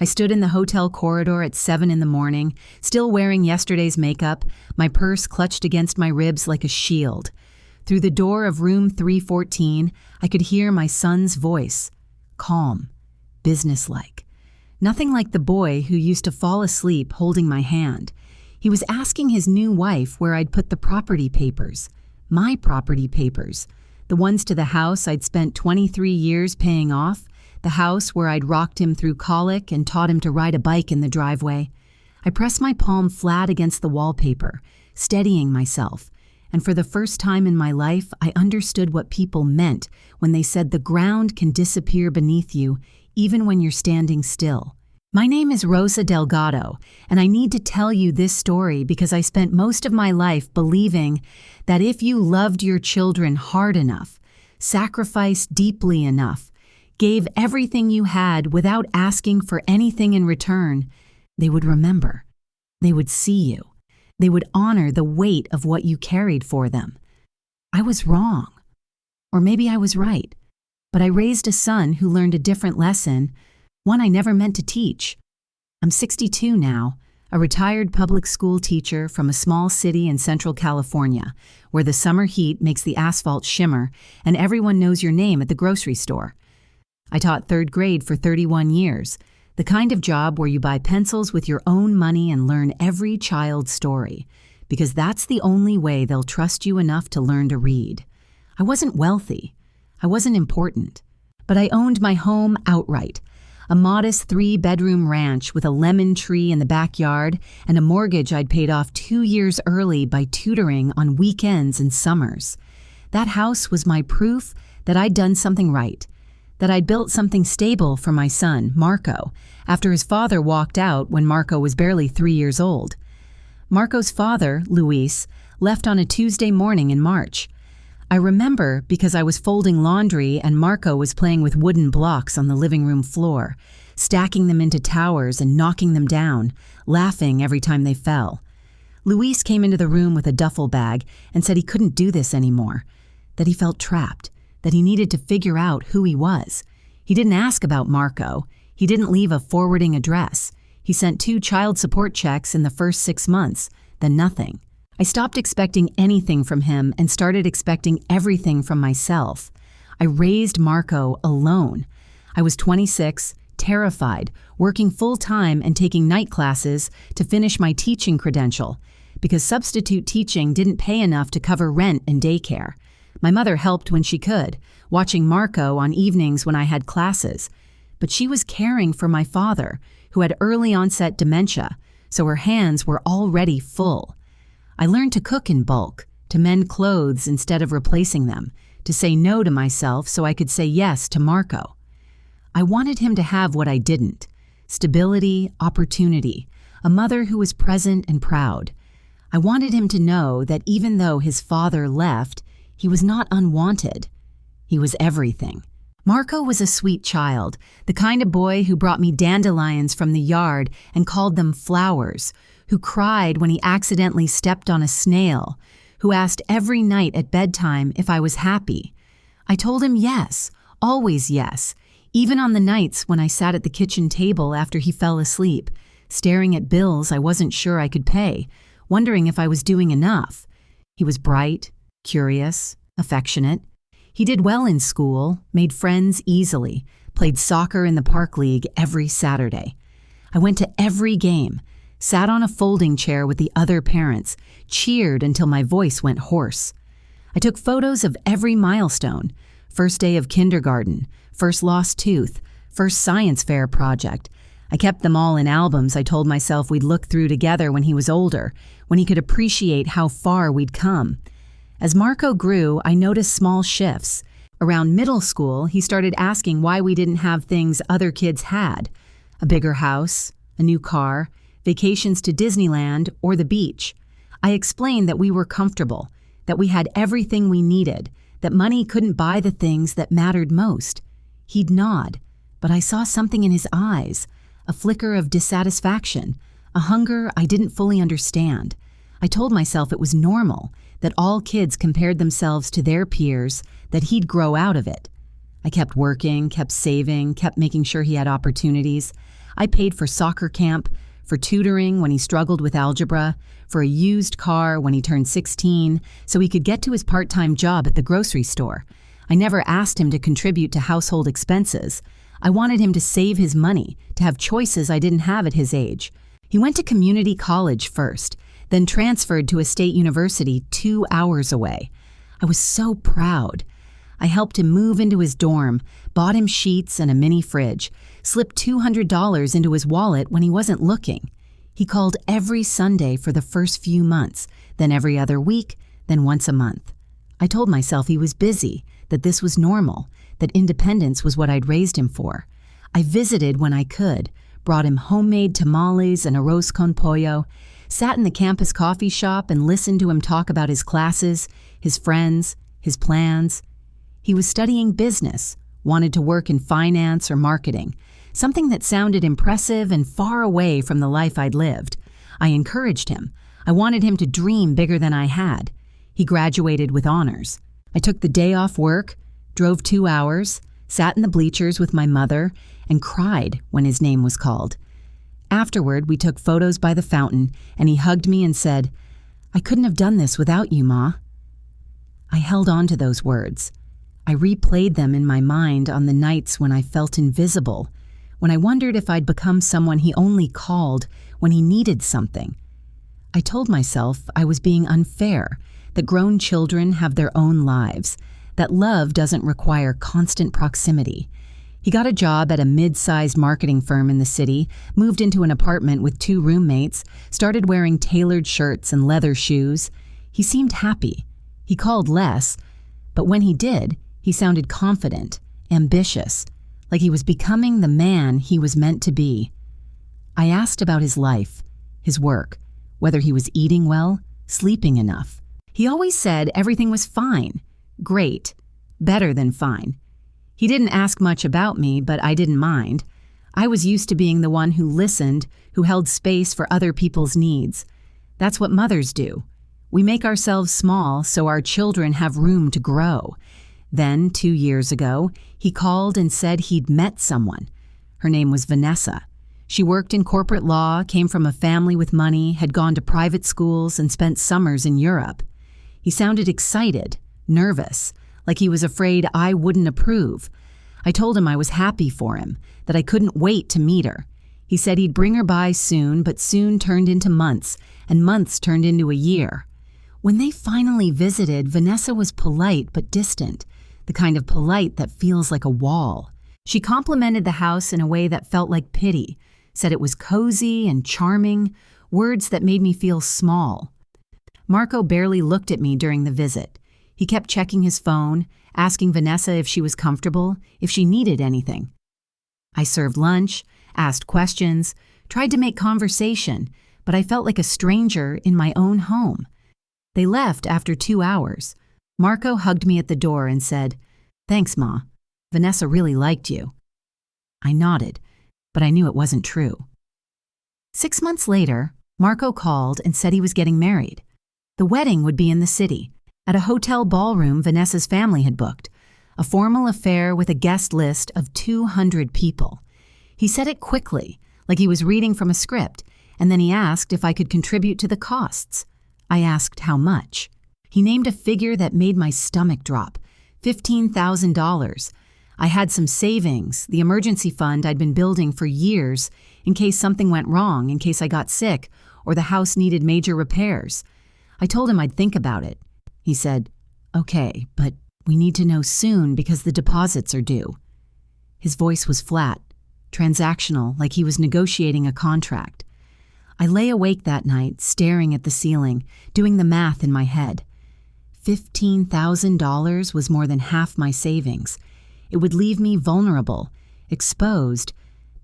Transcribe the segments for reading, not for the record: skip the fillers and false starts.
I stood in the hotel corridor at 7 in the morning, still wearing yesterday's makeup, my purse clutched against my ribs like a shield. Through the door of room 314, I could hear my son's voice, calm, businesslike. Nothing like the boy who used to fall asleep holding my hand. He was asking his new wife where I'd put the property papers. My property papers. The ones to the house I'd spent 23 years paying off. The house where I'd rocked him through colic and taught him to ride a bike in the driveway. I pressed my palm flat against the wallpaper, steadying myself. And for the first time in my life, I understood what people meant when they said the ground can disappear beneath you, even when you're standing still. My name is Rosa Delgado, and I need to tell you this story because I spent most of my life believing that if you loved your children hard enough, sacrificed deeply enough, gave everything you had without asking for anything in return, they would remember. They would see you. They would honor the weight of what you carried for them. I was wrong. Or maybe I was right. But I raised a son who learned a different lesson, one I never meant to teach. I'm 62 now, a retired public school teacher from a small city in Central California, where the summer heat makes the asphalt shimmer and everyone knows your name at the grocery store. I taught third grade for 31 years, the kind of job where you buy pencils with your own money and learn every child's story, because that's the only way they'll trust you enough to learn to read. I wasn't wealthy. I wasn't important. But I owned my home outright, a modest 3-bedroom ranch with a lemon tree in the backyard and a mortgage I'd paid off 2 years early by tutoring on weekends and summers. That house was my proof that I'd done something right, that I'd built something stable for my son, Marco, after his father walked out when Marco was barely 3 years old. Marco's father, Luis, left on a Tuesday morning in March. I remember because I was folding laundry and Marco was playing with wooden blocks on the living room floor, stacking them into towers and knocking them down, laughing every time they fell. Luis came into the room with a duffel bag and said he couldn't do this anymore, that he felt trapped, that he needed to figure out who he was. He didn't ask about Marco. He didn't leave a forwarding address. He sent 2 child support checks in the first 6 months, then nothing. I stopped expecting anything from him and started expecting everything from myself. I raised Marco alone. I was 26, terrified, working full-time and taking night classes to finish my teaching credential, because substitute teaching didn't pay enough to cover rent and daycare. My mother helped when she could, watching Marco on evenings when I had classes. But she was caring for my father, who had early-onset dementia, so her hands were already full. I learned to cook in bulk, to mend clothes instead of replacing them, to say no to myself so I could say yes to Marco. I wanted him to have what I didn't: stability, opportunity, a mother who was present and proud. I wanted him to know that even though his father left, he was not unwanted. He was everything. Marco was a sweet child, the kind of boy who brought me dandelions from the yard and called them flowers, who cried when he accidentally stepped on a snail, who asked every night at bedtime if I was happy. I told him yes, always yes, even on the nights when I sat at the kitchen table after he fell asleep, staring at bills I wasn't sure I could pay, wondering if I was doing enough. He was bright, curious, affectionate. He did well in school, made friends easily, played soccer in the park league every Saturday. I went to every game, sat on a folding chair with the other parents, cheered until my voice went hoarse. I took photos of every milestone: first day of kindergarten, first lost tooth, first science fair project. I kept them all in albums I told myself we'd look through together when he was older, when he could appreciate how far we'd come. As Marco grew, I noticed small shifts. Around middle school, he started asking why we didn't have things other kids had: a bigger house, a new car, vacations to Disneyland or the beach. I explained that we were comfortable, that we had everything we needed, that money couldn't buy the things that mattered most. He'd nod, but I saw something in his eyes, a flicker of dissatisfaction, a hunger I didn't fully understand. I told myself it was normal, that all kids compared themselves to their peers, that he'd grow out of it. I kept working, kept saving, kept making sure he had opportunities. I paid for soccer camp, for tutoring when he struggled with algebra, for a used car when he turned 16, so he could get to his part-time job at the grocery store. I never asked him to contribute to household expenses. I wanted him to save his money, to have choices I didn't have at his age. He went to community college first, then transferred to a state university 2 hours away. I was so proud. I helped him move into his dorm, bought him sheets and a mini fridge, slipped $200 into his wallet when he wasn't looking. He called every Sunday for the first few months, then every other week, then once a month. I told myself he was busy, that this was normal, that independence was what I'd raised him for. I visited when I could, brought him homemade tamales and arroz con pollo, sat in the campus coffee shop and listened to him talk about his classes, his friends, his plans. He was studying business, wanted to work in finance or marketing, something that sounded impressive and far away from the life I'd lived. I encouraged him. I wanted him to dream bigger than I had. He graduated with honors. I took the day off work, drove 2 hours, sat in the bleachers with my mother, and cried when his name was called. Afterward, we took photos by the fountain, and he hugged me and said, "I couldn't have done this without you, Ma." I held on to those words. I replayed them in my mind on the nights when I felt invisible, when I wondered if I'd become someone he only called when he needed something. I told myself I was being unfair, that grown children have their own lives, that love doesn't require constant proximity. He got a job at a mid-sized marketing firm in the city, moved into an apartment with 2 roommates, started wearing tailored shirts and leather shoes. He seemed happy. He called less, but when he did, he sounded confident, ambitious, like he was becoming the man he was meant to be. I asked about his life, his work, whether he was eating well, sleeping enough. He always said everything was fine, great, better than fine. He didn't ask much about me, but I didn't mind. I was used to being the one who listened, who held space for other people's needs. That's what mothers do. We make ourselves small so our children have room to grow. Then, 2 years ago, he called and said he'd met someone. Her name was Vanessa. She worked in corporate law, came from a family with money, had gone to private schools, and spent summers in Europe. He sounded excited, nervous, like he was afraid I wouldn't approve. I told him I was happy for him, that I couldn't wait to meet her. He said he'd bring her by soon, but soon turned into months, and months turned into a year. When they finally visited, Vanessa was polite but distant, the kind of polite that feels like a wall. She complimented the house in a way that felt like pity, said it was cozy and charming, words that made me feel small. Marco barely looked at me during the visit. He kept checking his phone, asking Vanessa if she was comfortable, if she needed anything. I served lunch, asked questions, tried to make conversation, but I felt like a stranger in my own home. They left after 2 hours. Marco hugged me at the door and said, "Thanks, Ma. Vanessa really liked you." I nodded, but I knew it wasn't true. 6 months later, Marco called and said he was getting married. The wedding would be in the city, at a hotel ballroom Vanessa's family had booked, a formal affair with a guest list of 200 people. He said it quickly, like he was reading from a script, and then he asked if I could contribute to the costs. I asked how much. He named a figure that made my stomach drop, $15,000. I had some savings, the emergency fund I'd been building for years, in case something went wrong, in case I got sick, or the house needed major repairs. I told him I'd think about it. He said, "Okay, but we need to know soon because the deposits are due." His voice was flat, transactional, like he was negotiating a contract. I lay awake that night, staring at the ceiling, doing the math in my head. $15,000 was more than half my savings. It would leave me vulnerable, exposed,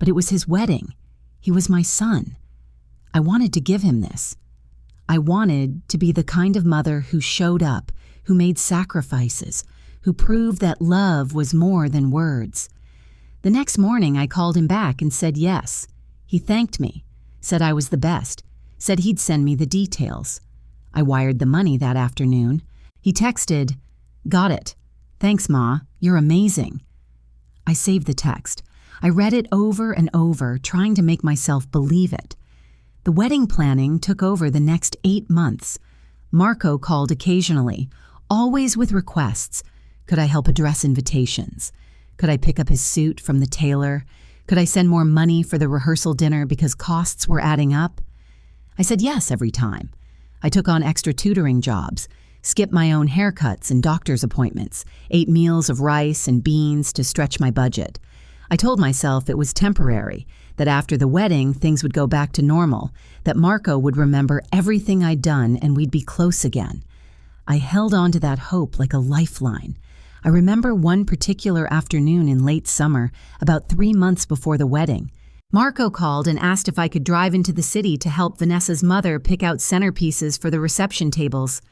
but it was his wedding. He was my son. I wanted to give him this. I wanted to be the kind of mother who showed up, who made sacrifices, who proved that love was more than words. The next morning, I called him back and said yes. He thanked me, said I was the best, said he'd send me the details. I wired the money that afternoon. He texted, "Got it. Thanks, Ma. You're amazing." I saved the text. I read it over and over, trying to make myself believe it. The wedding planning took over the next 8 months. Marco called occasionally, always with requests. Could I help address invitations? Could I pick up his suit from the tailor? Could I send more money for the rehearsal dinner because costs were adding up? I said yes every time. I took on extra tutoring jobs, skipped my own haircuts and doctor's appointments, ate meals of rice and beans to stretch my budget. I told myself it was temporary, that after the wedding things would go back to normal, that Marco would remember everything I'd done and we'd be close again. I held on to that hope like a lifeline. I remember one particular afternoon in late summer, about 3 months before the wedding. Marco called and asked if I could drive into the city to help Vanessa's mother pick out centerpieces for the reception tables.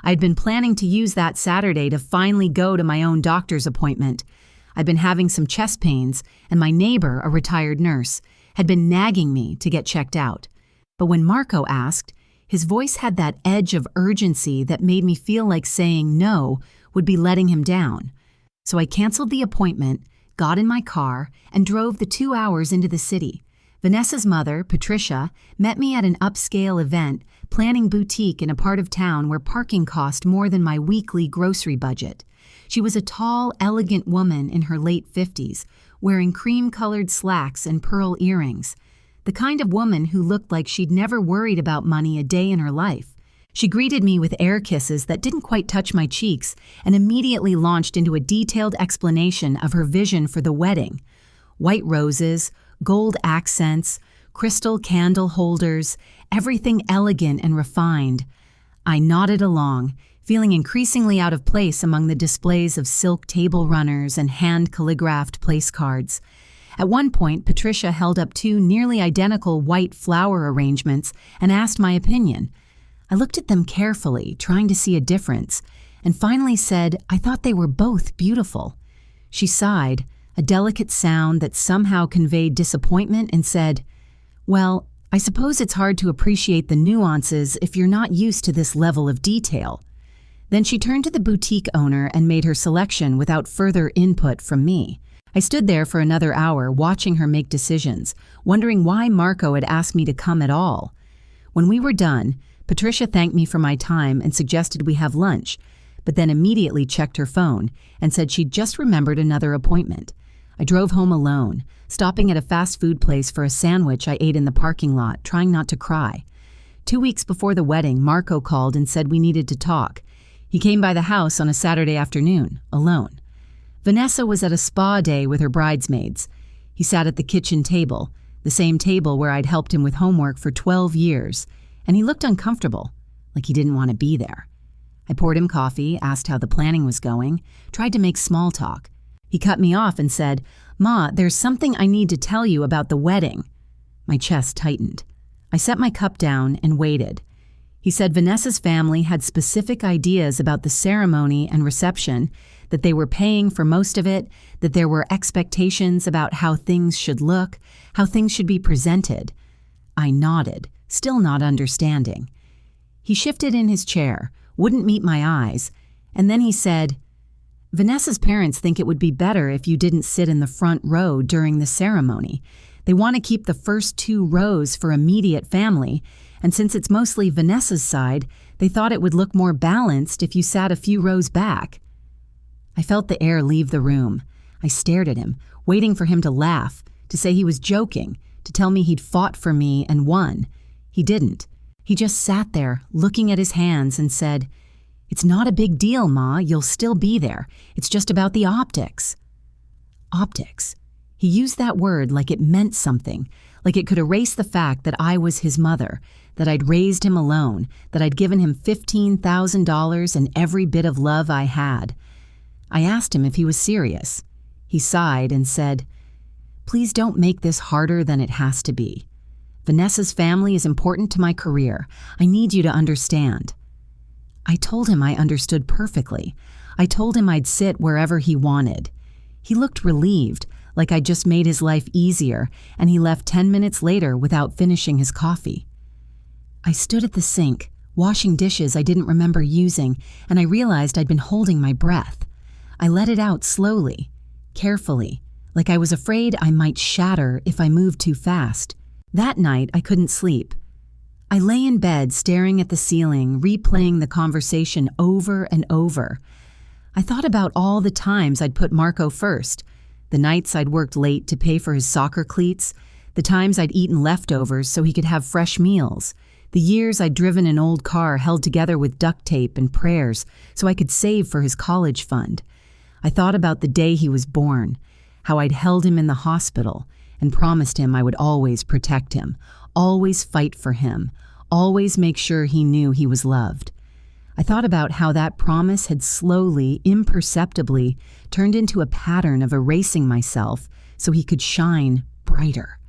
I'd been planning to use that Saturday to finally go to my own doctor's appointment. I'd been having some chest pains, and my neighbor, a retired nurse, had been nagging me to get checked out. But when Marco asked, his voice had that edge of urgency that made me feel like saying no would be letting him down. So I canceled the appointment, got in my car, and drove the 2 hours into the city. Vanessa's mother, Patricia, met me at an upscale event, planning boutique in a part of town where parking cost more than my weekly grocery budget. She was a tall, elegant woman in her late 50s, wearing cream-colored slacks and pearl earrings. The kind of woman who looked like she'd never worried about money a day in her life. She greeted me with air kisses that didn't quite touch my cheeks and immediately launched into a detailed explanation of her vision for the wedding. White roses, gold accents, crystal candle holders, everything elegant and refined. I nodded along, feeling increasingly out of place among the displays of silk table runners and hand-calligraphed place cards. At one point, Patricia held up 2 nearly identical white flower arrangements and asked my opinion. I looked at them carefully, trying to see a difference, and finally said I thought they were both beautiful. She sighed, a delicate sound that somehow conveyed disappointment, and said, "Well, I suppose it's hard to appreciate the nuances if you're not used to this level of detail." Then she turned to the boutique owner and made her selection without further input from me. I stood there for another hour watching her make decisions, wondering why Marco had asked me to come at all. When we were done, Patricia thanked me for my time and suggested we have lunch, but then immediately checked her phone and said she'd just remembered another appointment. I drove home alone, stopping at a fast food place for a sandwich I ate in the parking lot, trying not to cry. 2 weeks before the wedding, Marco called and said we needed to talk. He came by the house on a Saturday afternoon, alone. Vanessa was at a spa day with her bridesmaids. He sat at the kitchen table, the same table where I'd helped him with homework for 12 years, and he looked uncomfortable, like he didn't want to be there. I poured him coffee, asked how the planning was going, tried to make small talk. He cut me off and said, "Ma, there's something I need to tell you about the wedding." My chest tightened. I set my cup down and waited. He said Vanessa's family had specific ideas about the ceremony and reception, that they were paying for most of it, that there were expectations about how things should look, how things should be presented. I nodded, still not understanding. He shifted in his chair, wouldn't meet my eyes, and then he said, "Vanessa's parents think it would be better if you didn't sit in the front row during the ceremony. They want to keep the first 2 rows for immediate family, and since it's mostly Vanessa's side, they thought it would look more balanced if you sat a few rows back." I felt the air leave the room. I stared at him, waiting for him to laugh, to say he was joking, to tell me he'd fought for me and won. He didn't. He just sat there, looking at his hands, and said, "It's not a big deal, Ma. You'll still be there. It's just about the optics." Optics. He used that word like it meant something, like it could erase the fact that I was his mother, that I'd raised him alone, that I'd given him $15,000 and every bit of love I had. I asked him if he was serious. He sighed and said, "Please don't make this harder than it has to be. Vanessa's family is important to my career. I need you to understand." I told him I understood perfectly. I told him I'd sit wherever he wanted. He looked relieved, like I'd just made his life easier, and he left 10 minutes later without finishing his coffee. I stood at the sink, washing dishes I didn't remember using, and I realized I'd been holding my breath. I let it out slowly, carefully, like I was afraid I might shatter if I moved too fast. That night, I couldn't sleep. I lay in bed staring at the ceiling, replaying the conversation over and over. I thought about all the times I'd put Marco first, the nights I'd worked late to pay for his soccer cleats, the times I'd eaten leftovers so he could have fresh meals, the years I'd driven an old car held together with duct tape and prayers so I could save for his college fund. I thought about the day he was born, how I'd held him in the hospital and promised him I would always protect him, always fight for him, always make sure he knew he was loved. I thought about how that promise had slowly, imperceptibly, turned into a pattern of erasing myself so he could shine brighter.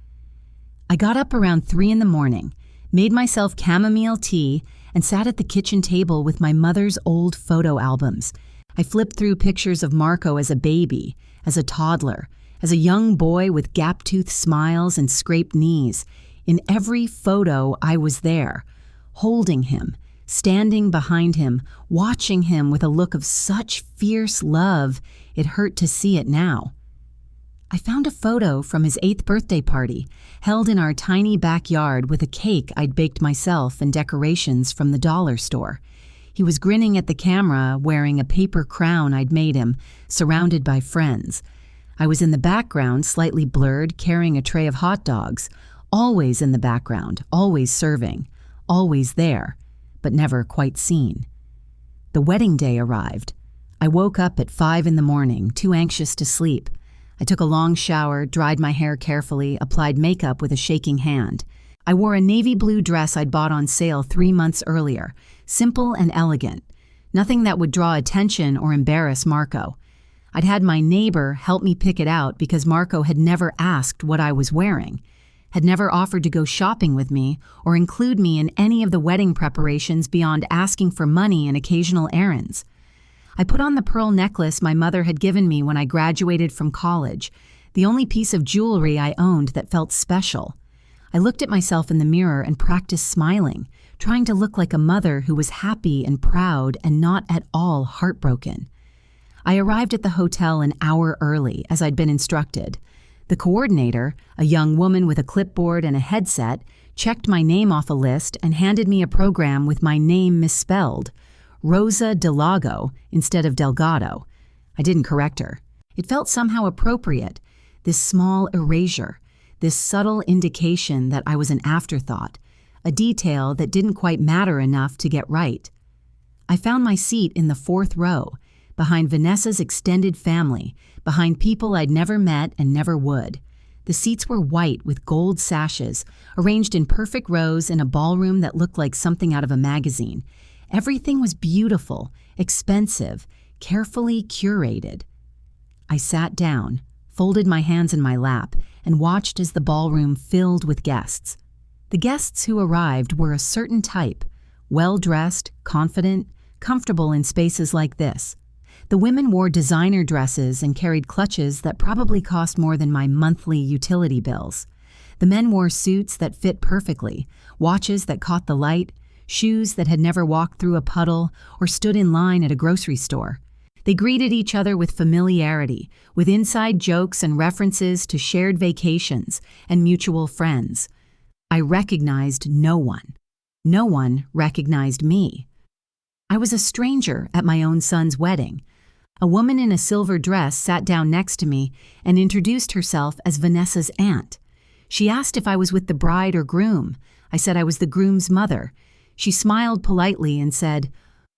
I got up around 3 a.m, made myself chamomile tea, and sat at the kitchen table with my mother's old photo albums. I flipped through pictures of Marco as a baby, as a toddler, as a young boy with gap-toothed smiles and scraped knees. In every photo, I was there, holding him, standing behind him, watching him with a look of such fierce love, it hurt to see it now. I found a photo from his 8th birthday party, held in our tiny backyard with a cake I'd baked myself and decorations from the dollar store. He was grinning at the camera, wearing a paper crown I'd made him, surrounded by friends. I was in the background, slightly blurred, carrying a tray of hot dogs, always in the background, always serving, always there, but never quite seen. The wedding day arrived. I woke up at 5 a.m, too anxious to sleep. I took a long shower, dried my hair carefully, applied makeup with a shaking hand. I wore a navy blue dress I'd bought on sale 3 months earlier, simple and elegant, nothing that would draw attention or embarrass Marco. I'd had my neighbor help me pick it out because Marco had never asked what I was wearing, had never offered to go shopping with me or include me in any of the wedding preparations beyond asking for money and occasional errands. I put on the pearl necklace my mother had given me when I graduated from college, the only piece of jewelry I owned that felt special. I looked at myself in the mirror and practiced smiling, trying to look like a mother who was happy and proud and not at all heartbroken. I arrived at the hotel an hour early, as I'd been instructed. The coordinator, a young woman with a clipboard and a headset, checked my name off a list and handed me a program with my name misspelled, Rosa Delago instead of Delgado. I didn't correct her. It felt somehow appropriate, this small erasure, this subtle indication that I was an afterthought, a detail that didn't quite matter enough to get right. I found my seat in the 4th row, behind Vanessa's extended family, behind people I'd never met and never would. The seats were white with gold sashes, arranged in perfect rows in a ballroom that looked like something out of a magazine. Everything was beautiful, expensive, carefully curated. I sat down, folded my hands in my lap, and watched as the ballroom filled with guests. The guests who arrived were a certain type, well-dressed, confident, comfortable in spaces like this. The women wore designer dresses and carried clutches that probably cost more than my monthly utility bills. The men wore suits that fit perfectly, watches that caught the light, shoes that had never walked through a puddle or stood in line at a grocery store. They greeted each other with familiarity, with inside jokes and references to shared vacations and mutual friends. I recognized no one. No one recognized me. I was a stranger at my own son's wedding. A woman in a silver dress sat down next to me and introduced herself as Vanessa's aunt. She asked if I was with the bride or groom. I said I was the groom's mother. She smiled politely and said,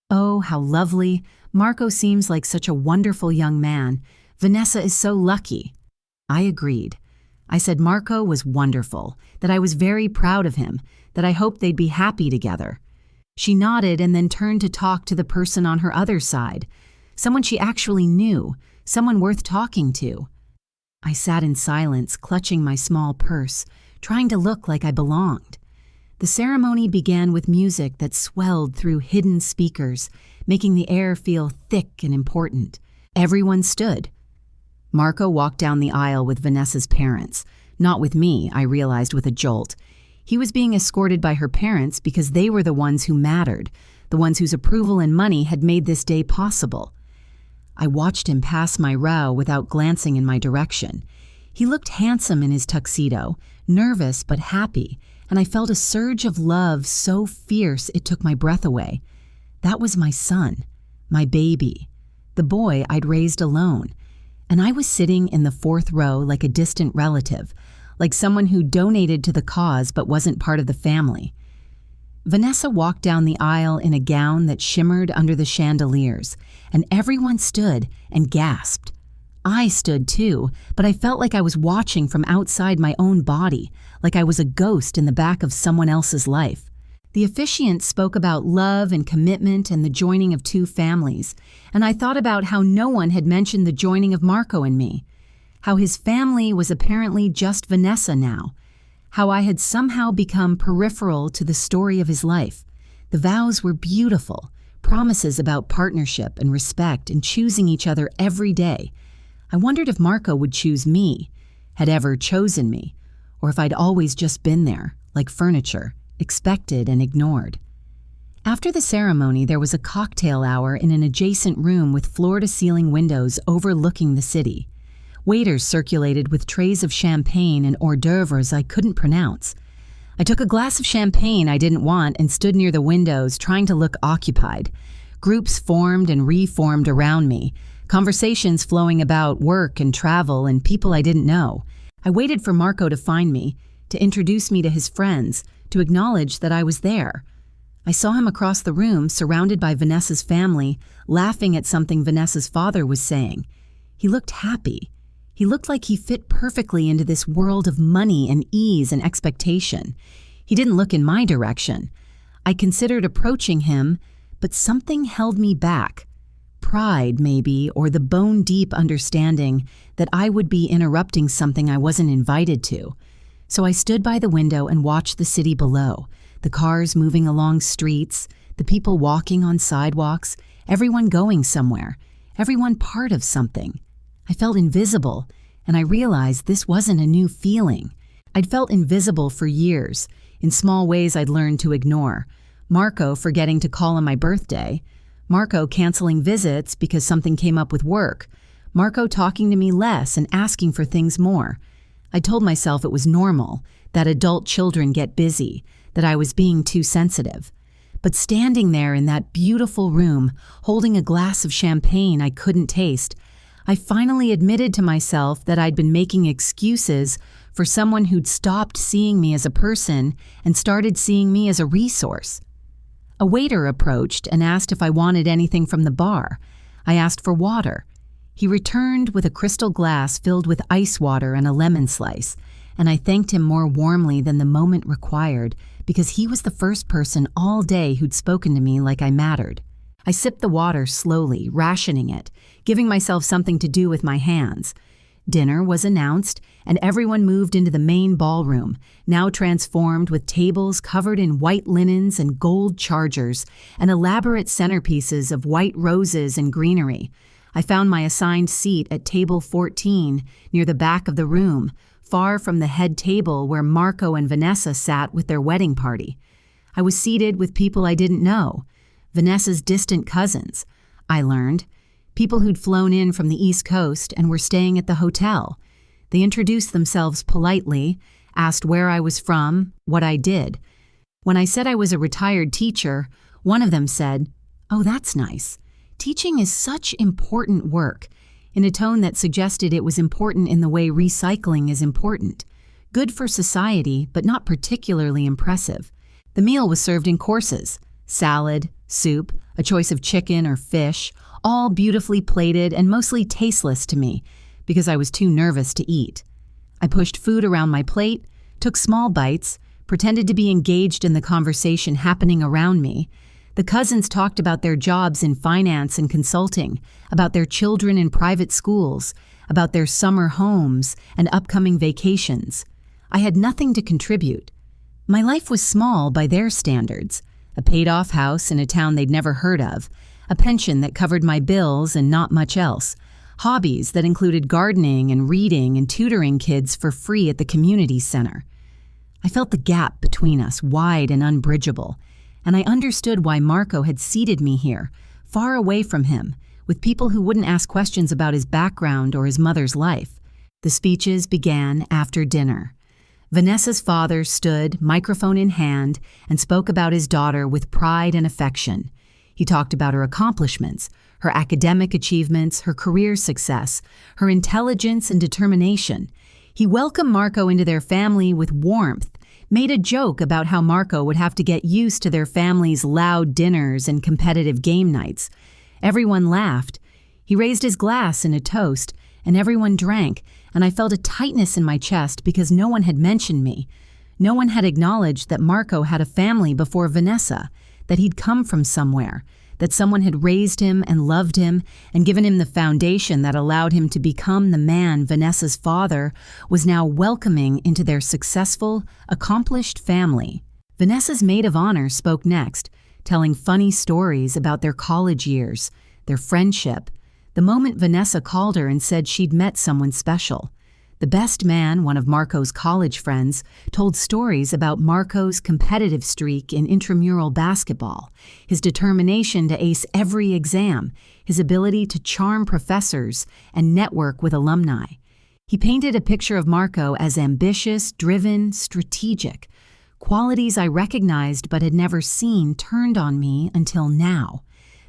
"Oh, how lovely. Marco seems like such a wonderful young man. Vanessa is so lucky." I agreed. I said Marco was wonderful, that I was very proud of him, that I hoped they'd be happy together. She nodded and then turned to talk to the person on her other side, someone she actually knew, someone worth talking to. I sat in silence, clutching my small purse, trying to look like I belonged. The ceremony began with music that swelled through hidden speakers, making the air feel thick and important. Everyone stood. Marco walked down the aisle with Vanessa's parents. Not with me, I realized with a jolt. He was being escorted by her parents because they were the ones who mattered, the ones whose approval and money had made this day possible. I watched him pass my row without glancing in my direction. He looked handsome in his tuxedo, nervous but happy, and I felt a surge of love so fierce it took my breath away. That was my son, my baby, the boy I'd raised alone, and I was sitting in the fourth row like a distant relative, like someone who donated to the cause but wasn't part of the family. Vanessa walked down the aisle in a gown that shimmered under the chandeliers, and everyone stood and gasped. I stood too, but I felt like I was watching from outside my own body, like I was a ghost in the back of someone else's life. The officiant spoke about love and commitment and the joining of two families, and I thought about how no one had mentioned the joining of Marco and me, how his family was apparently just Vanessa now, how I had somehow become peripheral to the story of his life. The vows were beautiful, promises about partnership and respect and choosing each other every day. I wondered if Marco would choose me, had ever chosen me, or if I'd always just been there, like furniture, expected and ignored. After the ceremony, there was a cocktail hour in an adjacent room with floor-to-ceiling windows overlooking the city. Waiters circulated with trays of champagne and hors d'oeuvres I couldn't pronounce. I took a glass of champagne I didn't want and stood near the windows trying to look occupied. Groups formed and reformed around me, conversations flowing about work and travel and people I didn't know. I waited for Marco to find me, to introduce me to his friends, to acknowledge that I was there. I saw him across the room, surrounded by Vanessa's family, laughing at something Vanessa's father was saying. He looked happy. He looked like he fit perfectly into this world of money and ease and expectation. He didn't look in my direction. I considered approaching him, but something held me back. Pride, maybe, or the bone-deep understanding that I would be interrupting something I wasn't invited to. So I stood by the window and watched the city below, the cars moving along streets, the people walking on sidewalks, everyone going somewhere, everyone part of something. I felt invisible, and I realized this wasn't a new feeling. I'd felt invisible for years, in small ways I'd learned to ignore. Marco forgetting to call on my birthday, Marco canceling visits because something came up with work, Marco talking to me less and asking for things more. I told myself it was normal, that adult children get busy, that I was being too sensitive. But standing there in that beautiful room, holding a glass of champagne I couldn't taste, I finally admitted to myself that I'd been making excuses for someone who'd stopped seeing me as a person and started seeing me as a resource. A waiter approached and asked if I wanted anything from the bar. I asked for water. He returned with a crystal glass filled with ice water and a lemon slice, and I thanked him more warmly than the moment required because he was the first person all day who'd spoken to me like I mattered. I sipped the water slowly, rationing it, giving myself something to do with my hands. Dinner was announced, and everyone moved into the main ballroom, now transformed with tables covered in white linens and gold chargers, and elaborate centerpieces of white roses and greenery. I found my assigned seat at table 14, near the back of the room, far from the head table where Marco and Vanessa sat with their wedding party. I was seated with people I didn't know. Vanessa's distant cousins, I learned, people who'd flown in from the East Coast and were staying at the hotel. They introduced themselves politely, asked where I was from, what I did. When I said I was a retired teacher, one of them said, "Oh, that's nice. Teaching is such important work," in a tone that suggested it was important in the way recycling is important. Good for society, but not particularly impressive. The meal was served in courses: salad, soup, a choice of chicken or fish, all beautifully plated and mostly tasteless to me because I was too nervous to eat. I pushed food around my plate, took small bites, pretended to be engaged in the conversation happening around me. The cousins talked about their jobs in finance and consulting, about their children in private schools, about their summer homes and upcoming vacations. I had nothing to contribute. My life was small by their standards. A paid-off house in a town they'd never heard of, a pension that covered my bills and not much else, hobbies that included gardening and reading and tutoring kids for free at the community center. I felt the gap between us wide and unbridgeable, and I understood why Marco had seated me here, far away from him, with people who wouldn't ask questions about his background or his mother's life. The speeches began after dinner. Vanessa's father stood, microphone in hand, and spoke about his daughter with pride and affection. He talked about her accomplishments, her academic achievements, her career success, her intelligence and determination. He welcomed Marco into their family with warmth, made a joke about how Marco would have to get used to their family's loud dinners and competitive game nights. Everyone laughed. He raised his glass in a toast, and everyone drank, and I felt a tightness in my chest because no one had mentioned me. No one had acknowledged that Marco had a family before Vanessa, that he'd come from somewhere, that someone had raised him and loved him and given him the foundation that allowed him to become the man Vanessa's father was now welcoming into their successful, accomplished family. Vanessa's maid of honor spoke next, telling funny stories about their college years, their friendship, the moment Vanessa called her and said she'd met someone special. The best man, one of Marco's college friends, told stories about Marco's competitive streak in intramural basketball, his determination to ace every exam, his ability to charm professors and network with alumni. He painted a picture of Marco as ambitious, driven, strategic, qualities I recognized but had never seen turned on me until now.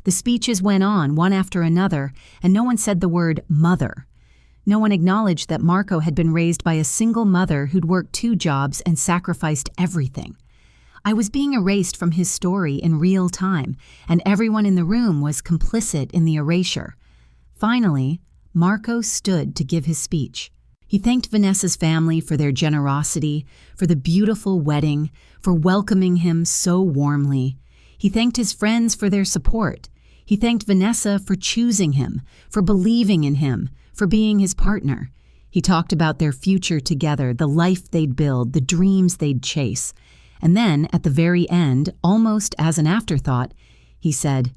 The speeches went on, one after another, and no one said the word mother. No one acknowledged that Marco had been raised by a single mother who'd worked 2 jobs and sacrificed everything. I was being erased from his story in real time, and everyone in the room was complicit in the erasure. Finally, Marco stood to give his speech. He thanked Vanessa's family for their generosity, for the beautiful wedding, for welcoming him so warmly. He thanked his friends for their support. He thanked Vanessa for choosing him, for believing in him, for being his partner. He talked about their future together, the life they'd build, the dreams they'd chase. And then, at the very end, almost as an afterthought, he said,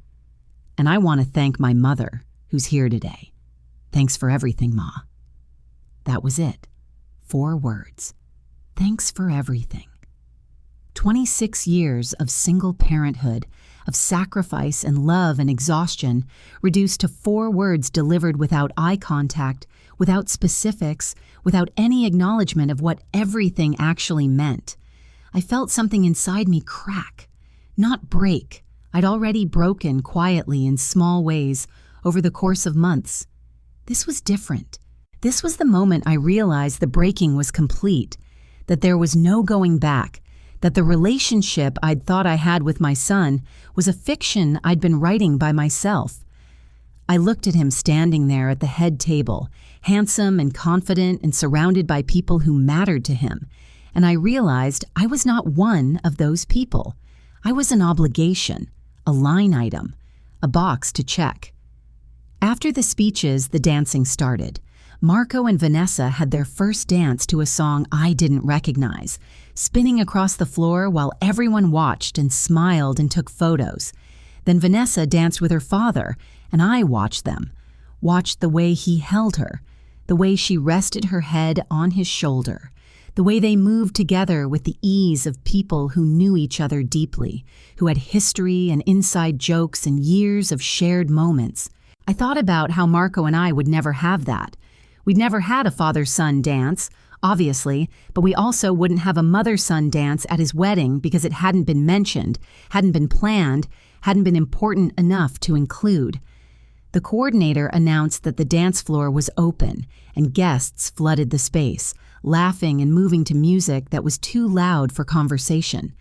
"And I want to thank my mother, who's here today. Thanks for everything, Ma." That was it. 4 words. Thanks for everything. 26 years of single parenthood, of sacrifice and love and exhaustion, reduced to 4 words delivered without eye contact, without specifics, without any acknowledgement of what everything actually meant. I felt something inside me crack, not break. I'd already broken quietly in small ways over the course of months. This was different. This was the moment I realized the breaking was complete, that there was no going back, that the relationship I'd thought I had with my son was a fiction I'd been writing by myself. I looked at him standing there at the head table, handsome and confident and surrounded by people who mattered to him, and I realized I was not one of those people. I was an obligation, a line item, a box to check. After the speeches, the dancing started. Marco and Vanessa had their first dance to a song I didn't recognize, spinning across the floor while everyone watched and smiled and took photos. Then Vanessa danced with her father, and I watched them, watched the way he held her, the way she rested her head on his shoulder, the way they moved together with the ease of people who knew each other deeply, who had history and inside jokes and years of shared moments. I thought about how Marco and I would never have that. We'd never had a father-son dance, obviously, but we also wouldn't have a mother-son dance at his wedding because it hadn't been mentioned, hadn't been planned, hadn't been important enough to include. The coordinator announced that the dance floor was open and guests flooded the space, laughing and moving to music that was too loud for conversation.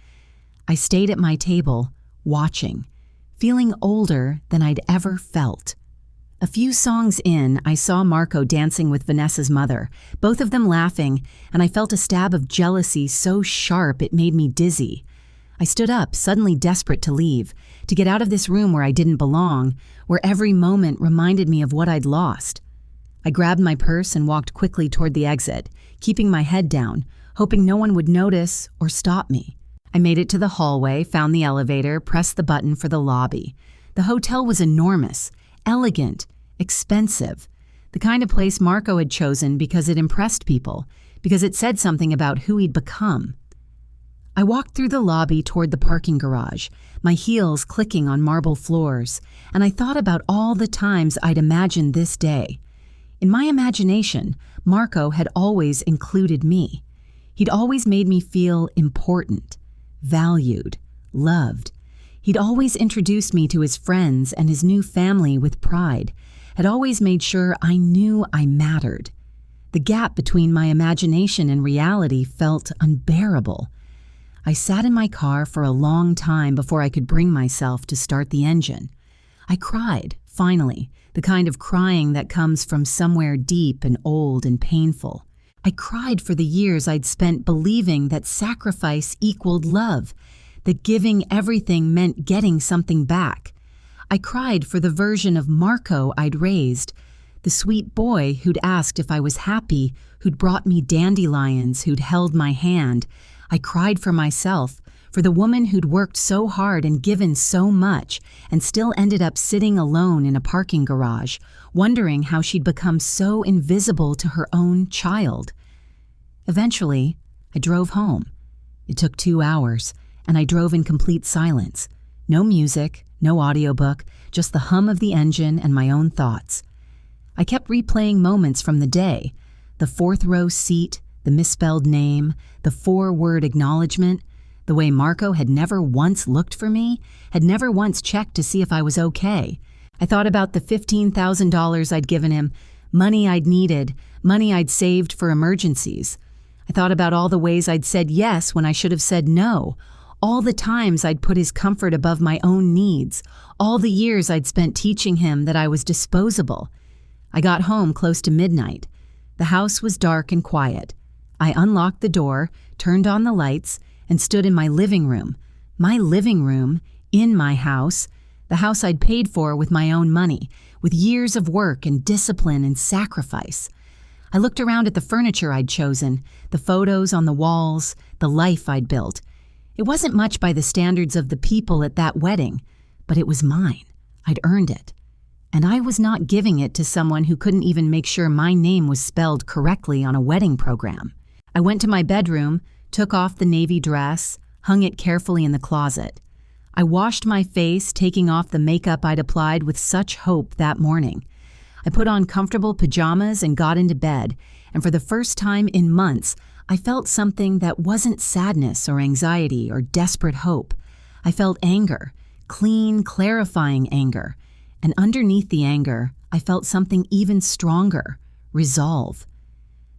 I stayed at my table, watching, feeling older than I'd ever felt. A few songs in, I saw Marco dancing with Vanessa's mother, both of them laughing, and I felt a stab of jealousy so sharp it made me dizzy. I stood up, suddenly desperate to leave, to get out of this room where I didn't belong, where every moment reminded me of what I'd lost. I grabbed my purse and walked quickly toward the exit, keeping my head down, hoping no one would notice or stop me. I made it to the hallway, found the elevator, pressed the button for the lobby. The hotel was enormous, elegant, expensive, the kind of place Marco had chosen because it impressed people, because it said something about who he'd become. I walked through the lobby toward the parking garage, my heels clicking on marble floors, and I thought about all the times I'd imagined this day. In my imagination, Marco had always included me. He'd always made me feel important, valued, loved. He'd always introduced me to his friends and his new family with pride, had always made sure I knew I mattered. The gap between my imagination and reality felt unbearable. I sat in my car for a long time before I could bring myself to start the engine. I cried, finally, the kind of crying that comes from somewhere deep and old and painful. I cried for the years I'd spent believing that sacrifice equaled love, that giving everything meant getting something back. I cried for the version of Marco I'd raised, the sweet boy who'd asked if I was happy, who'd brought me dandelions, who'd held my hand. I cried for myself, for the woman who'd worked so hard and given so much and still ended up sitting alone in a parking garage, wondering how she'd become so invisible to her own child. Eventually, I drove home. It took 2 hours, and I drove in complete silence. No music, no audiobook, just the hum of the engine and my own thoughts. I kept replaying moments from the day, the 4th row seat, the misspelled name, the 4-word acknowledgement, the way Marco had never once looked for me, had never once checked to see if I was okay. I thought about the $15,000 I'd given him, money I'd needed, money I'd saved for emergencies. I thought about all the ways I'd said yes when I should have said no, all the times I'd put his comfort above my own needs, all the years I'd spent teaching him that I was disposable. I got home close to midnight. The house was dark and quiet. I unlocked the door, turned on the lights, and stood in my living room, in my house, the house I'd paid for with my own money, with years of work and discipline and sacrifice. I looked around at the furniture I'd chosen, the photos on the walls, the life I'd built. It wasn't much by the standards of the people at that wedding, but it was mine. I'd earned it. And I was not giving it to someone who couldn't even make sure my name was spelled correctly on a wedding program. I went to my bedroom, took off the navy dress, hung it carefully in the closet. I washed my face, taking off the makeup I'd applied with such hope that morning. I put on comfortable pajamas and got into bed, and for the first time in months, I felt something that wasn't sadness or anxiety or desperate hope. I felt anger, clean, clarifying anger. And underneath the anger, I felt something even stronger, resolve.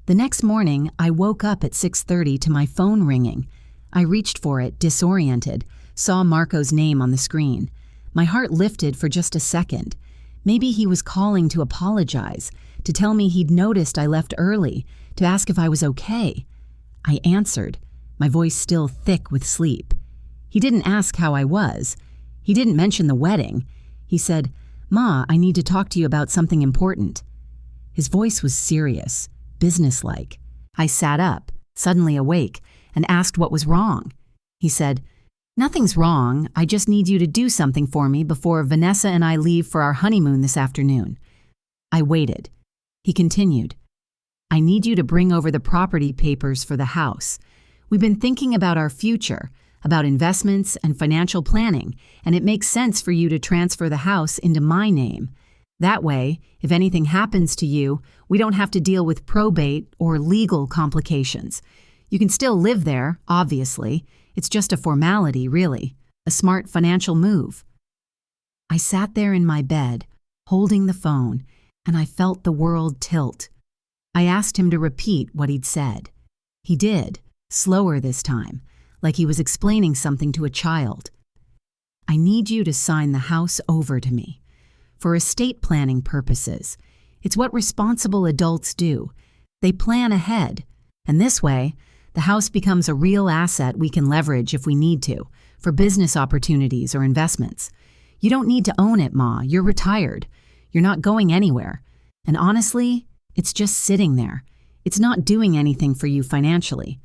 The next morning, I woke up at 6:30 to my phone ringing. I reached for it, disoriented, saw Marco's name on the screen. My heart lifted for just a second. Maybe he was calling to apologize, to tell me he'd noticed I left early, to ask if I was okay. I answered, my voice still thick with sleep. He didn't ask how I was. He didn't mention the wedding. He said, "Ma, I need to talk to you about something important." His voice was serious, businesslike. I sat up, suddenly awake, and asked what was wrong. He said, "Nothing's wrong. I just need you to do something for me before Vanessa and I leave for our honeymoon this afternoon." I waited. He continued, "I need you to bring over the property papers for the house. We've been thinking about our future, about investments and financial planning, and it makes sense for you to transfer the house into my name. That way, if anything happens to you, we don't have to deal with probate or legal complications. You can still live there, obviously. It's just a formality, really. A smart financial move." I sat there in my bed, holding the phone, and I felt the world tilt. I asked him to repeat what he'd said. He did, slower this time, like he was explaining something to a child. "I need you to sign the house over to me. For estate planning purposes. It's what responsible adults do. They plan ahead. And this way, the house becomes a real asset we can leverage if we need to, for business opportunities or investments. You don't need to own it, Ma. You're retired. You're not going anywhere. And honestly, it's just sitting there. It's not doing anything for you financially."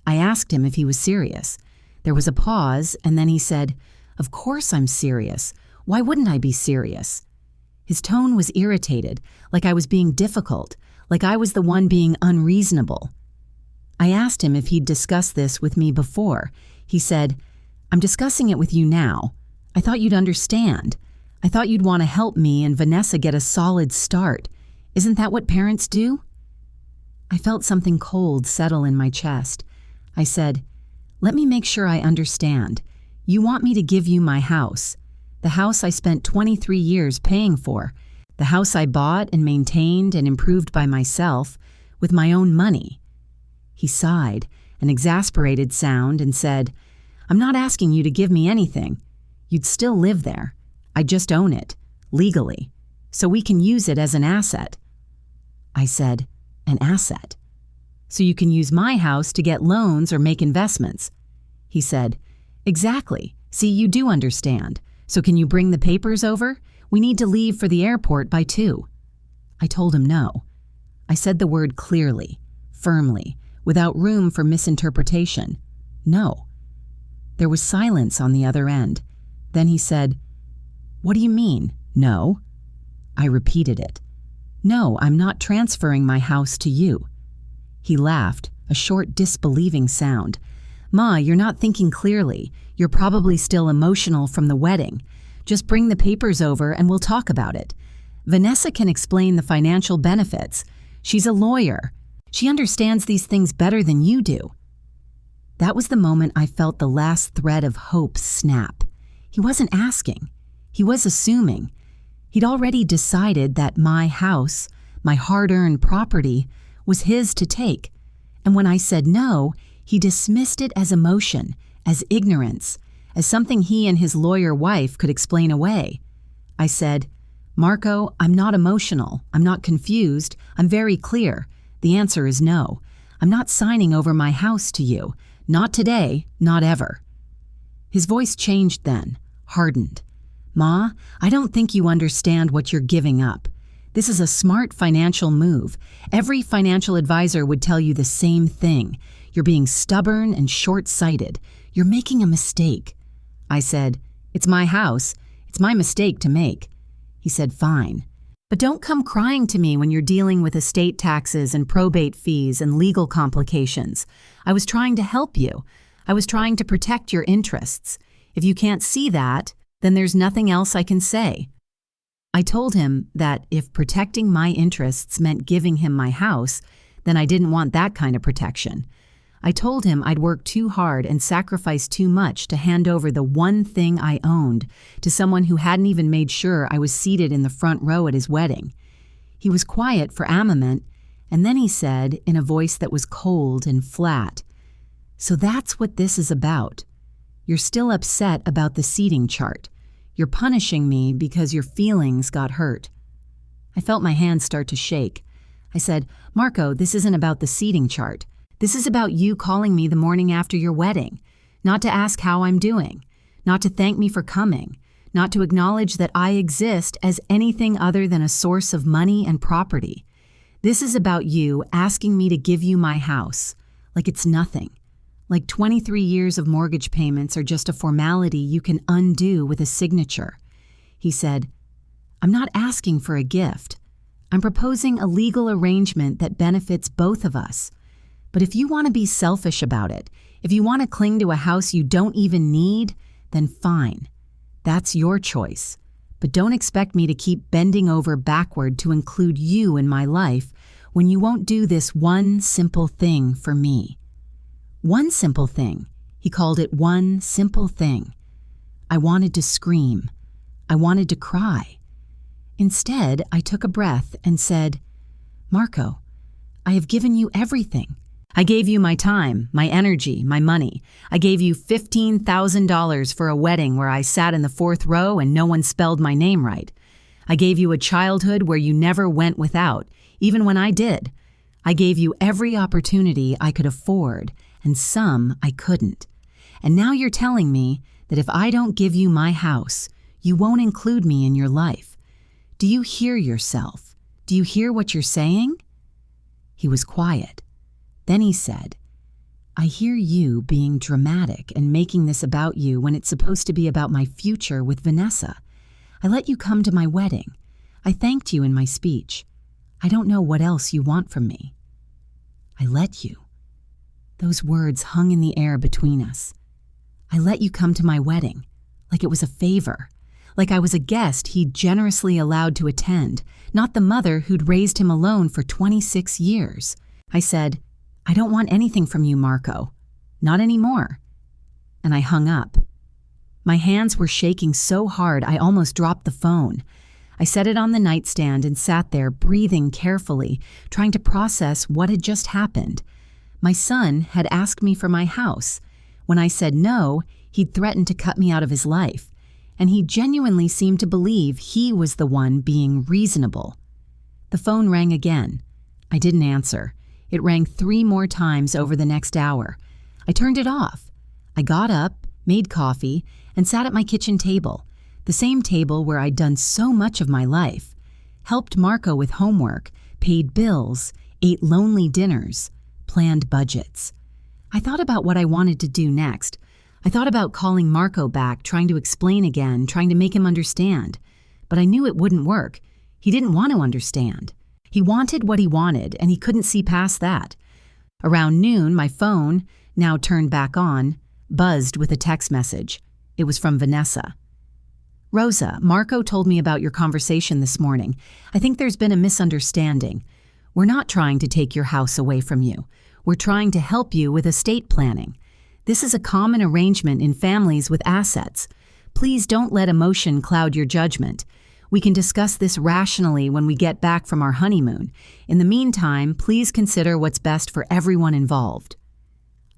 I asked him if he was serious. There was a pause, and then he said, "Of course I'm serious. Why wouldn't I be serious?" His tone was irritated, like I was being difficult, like I was the one being unreasonable. I asked him if he'd discussed this with me before. He said, "I'm discussing it with you now. I thought you'd understand. I thought you'd want to help me and Vanessa get a solid start. Isn't that what parents do? I felt something cold settle in my chest. I said, "Let me make sure I understand. You want me to give you my house, the house I spent 23 years paying for, the house I bought and maintained and improved by myself with my own money." He sighed, an exasperated sound, and said, "I'm not asking you to give me anything. You'd still live there. I just own it, legally, so we can use it as an asset." I said, "An asset? So you can use my house to get loans or make investments?" He said, "Exactly. See, you do understand. So can you bring the papers over? We need to leave for the airport by 2. I told him no. I said the word clearly, firmly, without room for misinterpretation. No. There was silence on the other end. Then he said, "What do you mean, no?" I repeated it. "No, I'm not transferring my house to you." He laughed, a short disbelieving sound. "Ma, you're not thinking clearly. You're probably still emotional from the wedding. Just bring the papers over and we'll talk about it. Vanessa can explain the financial benefits. She's a lawyer. She understands these things better than you do." That was the moment I felt the last thread of hope snap. He wasn't asking. He was assuming. He'd already decided that my house, my hard-earned property, was his to take. And when I said no, he dismissed it as emotion, as ignorance, as something he and his lawyer wife could explain away. I said, "Marco, I'm not emotional. I'm not confused. I'm very clear. The answer is no. I'm not signing over my house to you. Not today, not ever." His voice changed then, hardened. "Ma, I don't think you understand what you're giving up. This is a smart financial move. Every financial advisor would tell you the same thing. You're being stubborn and short-sighted. You're making a mistake." I said, "It's my house. It's my mistake to make." He said, "Fine. But don't come crying to me when you're dealing with estate taxes and probate fees and legal complications. I was trying to help you. I was trying to protect your interests. If you can't see that, then there's nothing else I can say." I told him that if protecting my interests meant giving him my house, then I didn't want that kind of protection. I told him I'd worked too hard and sacrificed too much to hand over the one thing I owned to someone who hadn't even made sure I was seated in the front row at his wedding. He was quiet for a moment, and then he said, in a voice that was cold and flat, "So that's what this is about. You're still upset about the seating chart. You're punishing me because your feelings got hurt." I felt my hands start to shake. I said, "Marco, this isn't about the seating chart. This is about you calling me the morning after your wedding, not to ask how I'm doing, not to thank me for coming, not to acknowledge that I exist as anything other than a source of money and property. This is about you asking me to give you my house, like it's nothing, like 23 years of mortgage payments are just a formality you can undo with a signature." He said, "I'm not asking for a gift. I'm proposing a legal arrangement that benefits both of us. But if you want to be selfish about it, if you want to cling to a house you don't even need, then fine. That's your choice. But don't expect me to keep bending over backward to include you in my life when you won't do this one simple thing for me." One simple thing. He called it one simple thing. I wanted to scream. I wanted to cry. Instead, I took a breath and said, "Marco, I have given you everything. I gave you my time, my energy, my money. I gave you $15,000 for a wedding where I sat in the 4th row and no one spelled my name right. I gave you a childhood where you never went without, even when I did. I gave you every opportunity I could afford, and some I couldn't. And now you're telling me that if I don't give you my house, you won't include me in your life. Do you hear yourself? Do you hear what you're saying?" He was quiet. Then he said, "I hear you being dramatic and making this about you when it's supposed to be about my future with Vanessa. I let you come to my wedding. I thanked you in my speech. I don't know what else you want from me." I let you. Those words hung in the air between us. I let you come to my wedding, like it was a favor, like I was a guest he'd generously allowed to attend, not the mother who'd raised him alone for 26 years. I said, "I don't want anything from you, Marco. Not anymore." And I hung up. My hands were shaking so hard I almost dropped the phone. I set it on the nightstand and sat there, breathing carefully, trying to process what had just happened. My son had asked me for my house. When I said no, he'd threatened to cut me out of his life, and he genuinely seemed to believe he was the one being reasonable. The phone rang again. I didn't answer. It rang 3 more times over the next hour. I turned it off. I got up, made coffee, and sat at my kitchen table, the same table where I'd done so much of my life, helped Marco with homework, paid bills, ate lonely dinners, planned budgets. I thought about what I wanted to do next. I thought about calling Marco back, trying to explain again, trying to make him understand. But I knew it wouldn't work. He didn't want to understand. He wanted what he wanted, and he couldn't see past that. Around noon, my phone, now turned back on, buzzed with a text message. It was from Vanessa. "Rosa, Marco told me about your conversation this morning. I think there's been a misunderstanding. We're not trying to take your house away from you. We're trying to help you with estate planning. This is a common arrangement in families with assets. Please don't let emotion cloud your judgment. We can discuss this rationally when we get back from our honeymoon. In the meantime, please consider what's best for everyone involved."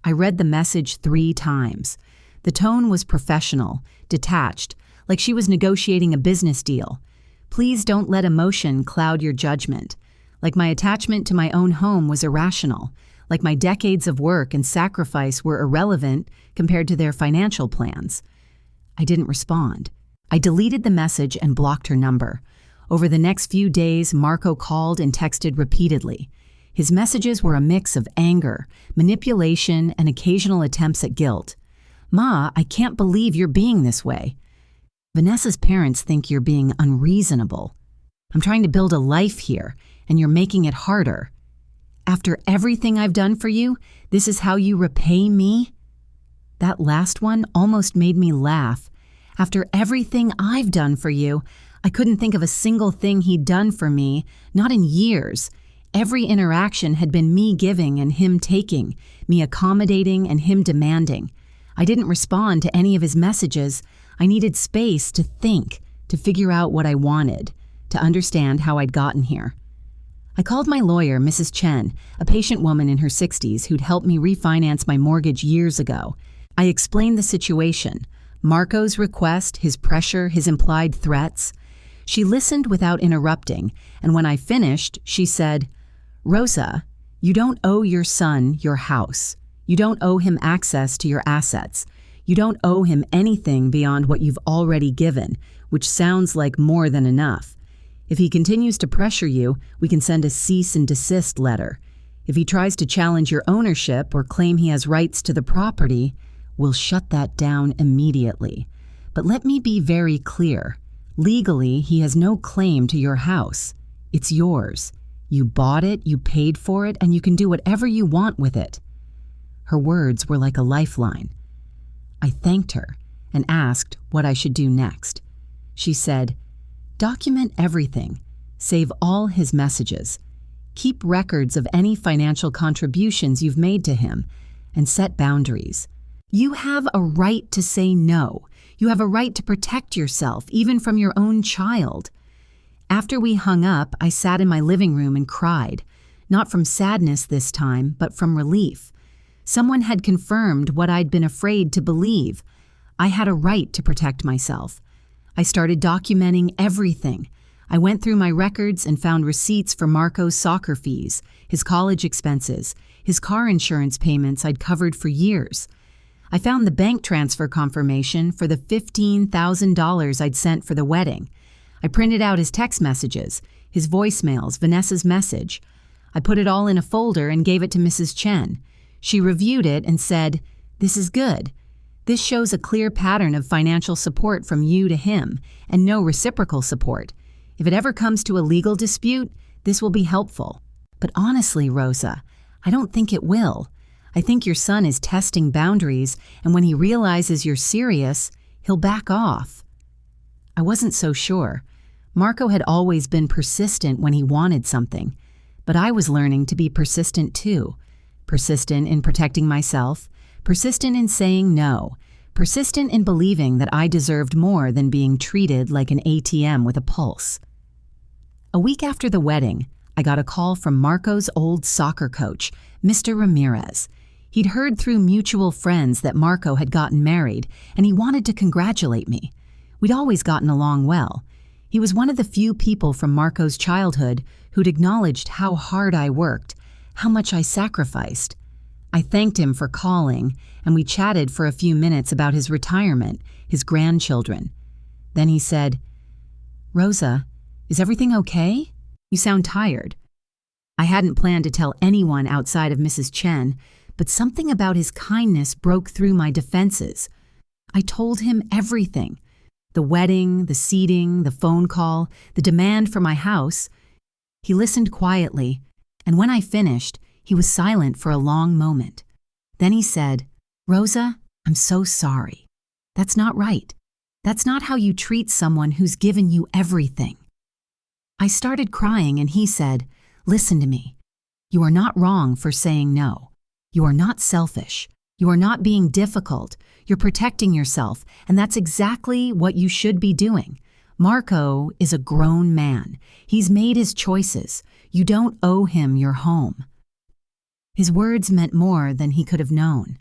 I read the message 3 times. The tone was professional, detached, like she was negotiating a business deal. Please don't let emotion cloud your judgment. Like my attachment to my own home was irrational. Like my decades of work and sacrifice were irrelevant compared to their financial plans. I didn't respond. I deleted the message and blocked her number. Over the next few days, Marco called and texted repeatedly. His messages were a mix of anger, manipulation, and occasional attempts at guilt. "Ma, I can't believe you're being this way. Vanessa's parents think you're being unreasonable. I'm trying to build a life here, and you're making it harder. After everything I've done for you, this is how you repay me?" That last one almost made me laugh. After everything I've done for you, I couldn't think of a single thing he'd done for me, not in years. Every interaction had been me giving and him taking, me accommodating and him demanding. I didn't respond to any of his messages. I needed space to think, to figure out what I wanted, to understand how I'd gotten here. I called my lawyer, Mrs. Chen, a patient woman in her 60s who'd helped me refinance my mortgage years ago. I explained the situation, Marco's request, his pressure, his implied threats. She listened without interrupting, and when I finished, she said, "Rosa, you don't owe your son your house. You don't owe him access to your assets. You don't owe him anything beyond what you've already given, which sounds like more than enough. If he continues to pressure you, we can send a cease and desist letter. If he tries to challenge your ownership or claim he has rights to the property, we'll shut that down immediately. But let me be very clear. Legally, he has no claim to your house. It's yours. You bought it, you paid for it, and you can do whatever you want with it." Her words were like a lifeline. I thanked her and asked what I should do next. She said, "Document everything. Save all his messages. Keep records of any financial contributions you've made to him, and set boundaries. You have a right to say no. You have a right to protect yourself, even from your own child." After we hung up, I sat in my living room and cried, not from sadness this time, but from relief. Someone had confirmed what I'd been afraid to believe. I had a right to protect myself. I started documenting everything. I went through my records and found receipts for Marco's soccer fees, his college expenses, his car insurance payments I'd covered for years. I found the bank transfer confirmation for the $15,000 I'd sent for the wedding. I printed out his text messages, his voicemails, Vanessa's message. I put it all in a folder and gave it to Mrs. Chen. She reviewed it and said, "This is good. This shows a clear pattern of financial support from you to him, and no reciprocal support. If it ever comes to a legal dispute, this will be helpful. But honestly, Rosa, I don't think it will. I think your son is testing boundaries, and when he realizes you're serious, he'll back off." I wasn't so sure. Marco had always been persistent when he wanted something, but I was learning to be persistent too. Persistent in protecting myself, persistent in saying no, persistent in believing that I deserved more than being treated like an ATM with a pulse. A week after the wedding, I got a call from Marco's old soccer coach, Mr. Ramirez. He'd heard through mutual friends that Marco had gotten married, and he wanted to congratulate me. We'd always gotten along well. He was one of the few people from Marco's childhood who'd acknowledged how hard I worked, how much I sacrificed. I thanked him for calling, and we chatted for a few minutes about his retirement, his grandchildren. Then he said, "Rosa, is everything okay? You sound tired." I hadn't planned to tell anyone outside of Mrs. Chen, but something about his kindness broke through my defenses. I told him everything. The wedding, the seating, the phone call, the demand for my house. He listened quietly, and when I finished, he was silent for a long moment. Then he said, "Rosa, I'm so sorry. That's not right. That's not how you treat someone who's given you everything." I started crying and he said, "Listen to me. You are not wrong for saying no. You are not selfish. You are not being difficult. You're protecting yourself, and that's exactly what you should be doing. Marco is a grown man. He's made his choices. You don't owe him your home." His words meant more than he could have known.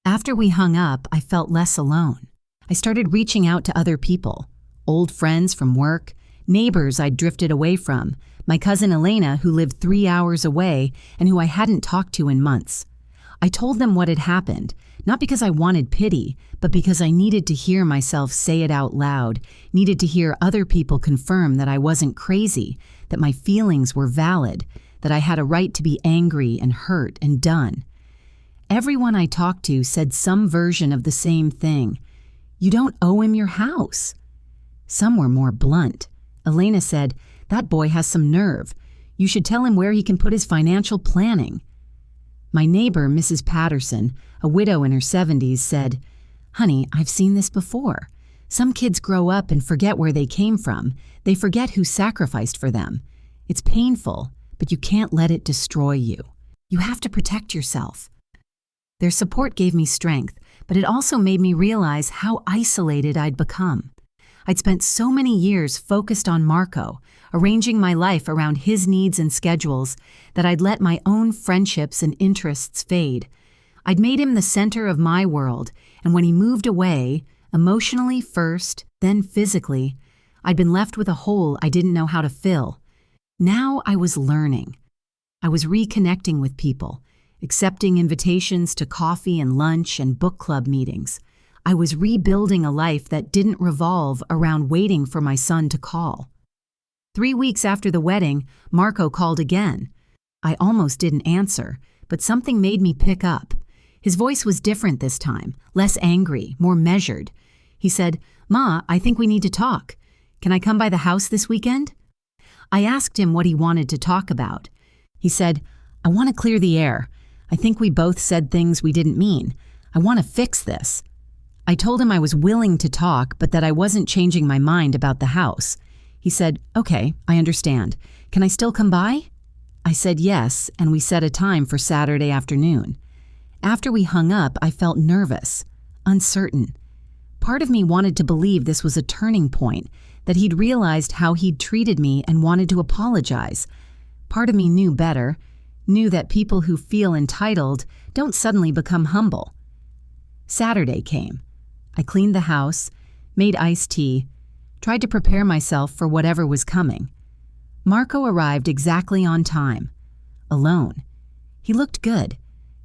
After we hung up, I felt less alone. I started reaching out to other people, old friends from work, neighbors I'd drifted away from, my cousin Elena, who lived 3 hours away and who I hadn't talked to in months. I told them what had happened, not because I wanted pity, but because I needed to hear myself say it out loud, needed to hear other people confirm that I wasn't crazy, that my feelings were valid, that I had a right to be angry and hurt and done. Everyone I talked to said some version of the same thing. "You don't owe him your house." Some were more blunt. Elena said, "That boy has some nerve. You should tell him where he can put his financial planning." My neighbor, Mrs. Patterson, a widow in her 70s, said, "Honey, I've seen this before. Some kids grow up and forget where they came from. They forget who sacrificed for them. It's painful, but you can't let it destroy you. You have to protect yourself." Their support gave me strength, but it also made me realize how isolated I'd become. I'd spent so many years focused on Marco, arranging my life around his needs and schedules, that I'd let my own friendships and interests fade. I'd made him the center of my world, and when he moved away, emotionally first, then physically, I'd been left with a hole I didn't know how to fill. Now I was learning. I was reconnecting with people, accepting invitations to coffee and lunch and book club meetings. I was rebuilding a life that didn't revolve around waiting for my son to call. 3 weeks after the wedding, Marco called again. I almost didn't answer, but something made me pick up. His voice was different this time, less angry, more measured. He said, "Ma, I think we need to talk. Can I come by the house this weekend?" I asked him what he wanted to talk about. He said, "I want to clear the air. I think we both said things we didn't mean. I want to fix this." I told him I was willing to talk, but that I wasn't changing my mind about the house. He said, "Okay, I understand. Can I still come by?" I said yes, and we set a time for Saturday afternoon. After we hung up, I felt nervous, uncertain. Part of me wanted to believe this was a turning point, that he'd realized how he'd treated me and wanted to apologize. Part of me knew better, knew that people who feel entitled don't suddenly become humble. Saturday came. I cleaned the house, made iced tea, tried to prepare myself for whatever was coming. Marco arrived exactly on time, alone. He looked good,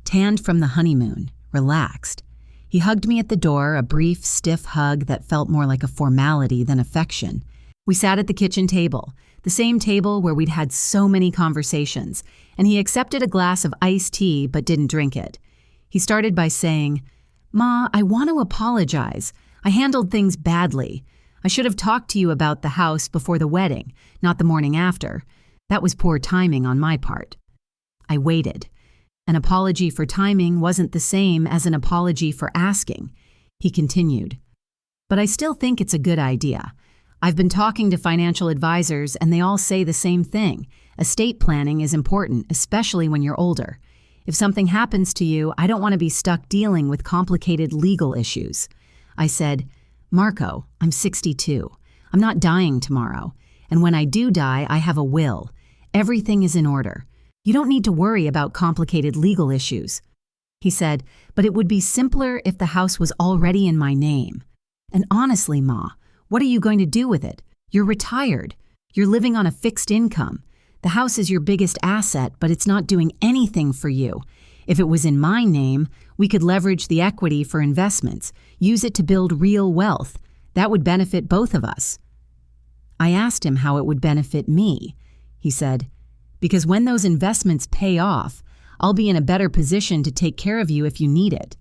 tanned from the honeymoon, relaxed. He hugged me at the door, a brief, stiff hug that felt more like a formality than affection. We sat at the kitchen table, the same table where we'd had so many conversations, and he accepted a glass of iced tea but didn't drink it. He started by saying, "Ma, I want to apologize. I handled things badly. I should have talked to you about the house before the wedding, not the morning after. That was poor timing on my part." I waited. An apology for timing wasn't the same as an apology for asking. He continued, "But I still think it's a good idea. I've been talking to financial advisors and they all say the same thing. Estate planning is important, especially when you're older. If something happens to you, I don't want to be stuck dealing with complicated legal issues. I said, Marco, I'm 62. I'm not dying tomorrow. And when I do die, I have a will. Everything is in order. You don't need to worry about complicated legal issues. He said, but it would be simpler if the house was already in my name. And honestly, Ma, what are you going to do with it? You're retired. You're living on a fixed income. The house is your biggest asset, but it's not doing anything for you. If it was in my name, we could leverage the equity for investments, use it to build real wealth. That would benefit both of us. I asked him how it would benefit me. He said, because when those investments pay off, I'll be in a better position to take care of you if you need it.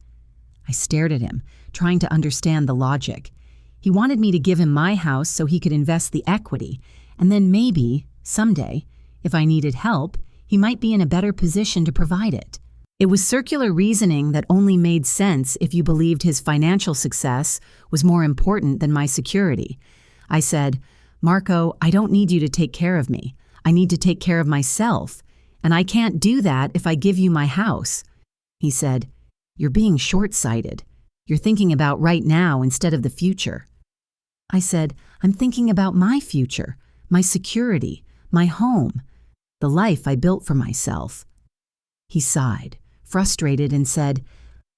I stared at him, trying to understand the logic. He wanted me to give him my house so he could invest the equity, and then maybe, someday, if I needed help, he might be in a better position to provide it. It was circular reasoning that only made sense if you believed his financial success was more important than my security. I said, Marco, I don't need you to take care of me. I need to take care of myself, and I can't do that if I give you my house. He said, you're being short-sighted. You're thinking about right now instead of the future. I said, I'm thinking about my future, my security, my home, the life I built for myself. He sighed, frustrated, and said,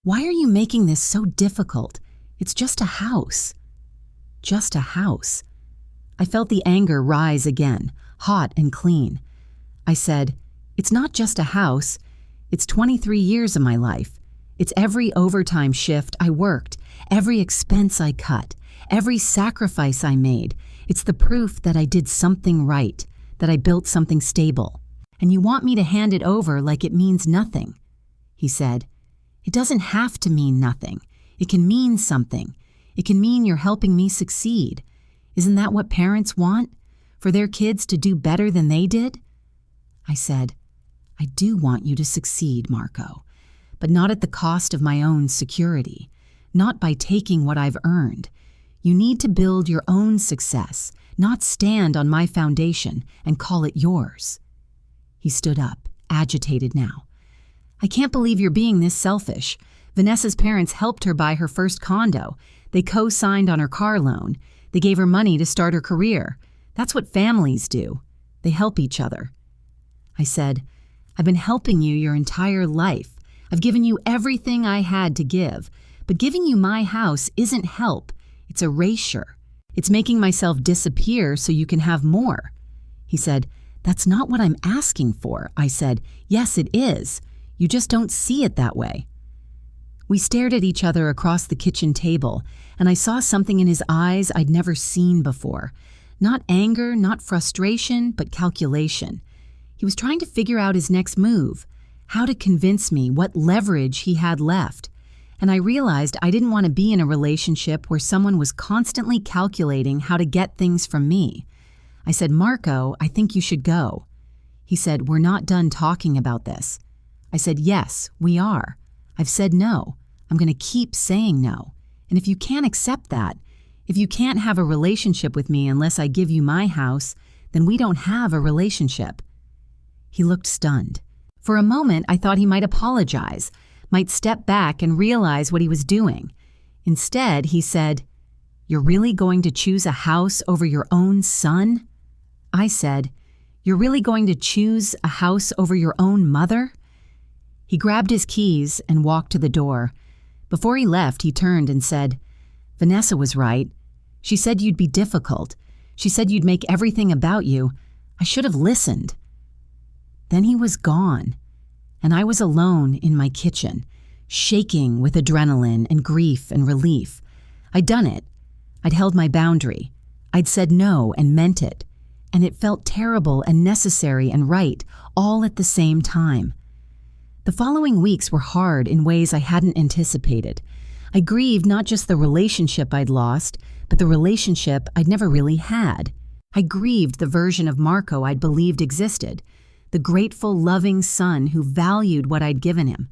why are you making this so difficult? It's just a house. Just a house. I felt the anger rise again, hot and clean. I said, it's not just a house. It's 23 years of my life. It's every overtime shift I worked, every expense I cut, every sacrifice I made. It's the proof that I did something right, that I built something stable. And you want me to hand it over like it means nothing. He said, it doesn't have to mean nothing. It can mean something. It can mean you're helping me succeed. Isn't that what parents want? For their kids to do better than they did? I said, I do want you to succeed, Marco, but not at the cost of my own security, not by taking what I've earned. You need to build your own success, not stand on my foundation and call it yours. He stood up, agitated now. I can't believe you're being this selfish. Vanessa's parents helped her buy her first condo. They co-signed on her car loan. They gave her money to start her career. That's what families do. They help each other. I said, I've been helping you your entire life. I've given you everything I had to give. But giving you my house isn't help. It's erasure. It's making myself disappear so you can have more. He said, that's not what I'm asking for. I said, yes, it is. You just don't see it that way. We stared at each other across the kitchen table, and I saw something in his eyes I'd never seen before. Not anger, not frustration, but calculation. He was trying to figure out his next move, how to convince me what leverage he had left. And I realized I didn't want to be in a relationship where someone was constantly calculating how to get things from me. I said, Marco, I think you should go. He said, we're not done talking about this. I said, yes, we are. I've said no. I'm going to keep saying no. And if you can't accept that, if you can't have a relationship with me unless I give you my house, then we don't have a relationship. He looked stunned. For a moment, I thought he might apologize, might step back and realize what he was doing. Instead, he said, you're really going to choose a house over your own son? I said, you're really going to choose a house over your own mother? He grabbed his keys and walked to the door. Before he left, he turned and said, Vanessa was right. She said you'd be difficult. She said you'd make everything about you. I should have listened. Then he was gone, and I was alone in my kitchen, shaking with adrenaline and grief and relief. I'd done it. I'd held my boundary. I'd said no and meant it, and it felt terrible and necessary and right all at the same time. The following weeks were hard in ways I hadn't anticipated. I grieved not just the relationship I'd lost, but the relationship I'd never really had. I grieved the version of Marco I'd believed existed, the grateful, loving son who valued what I'd given him.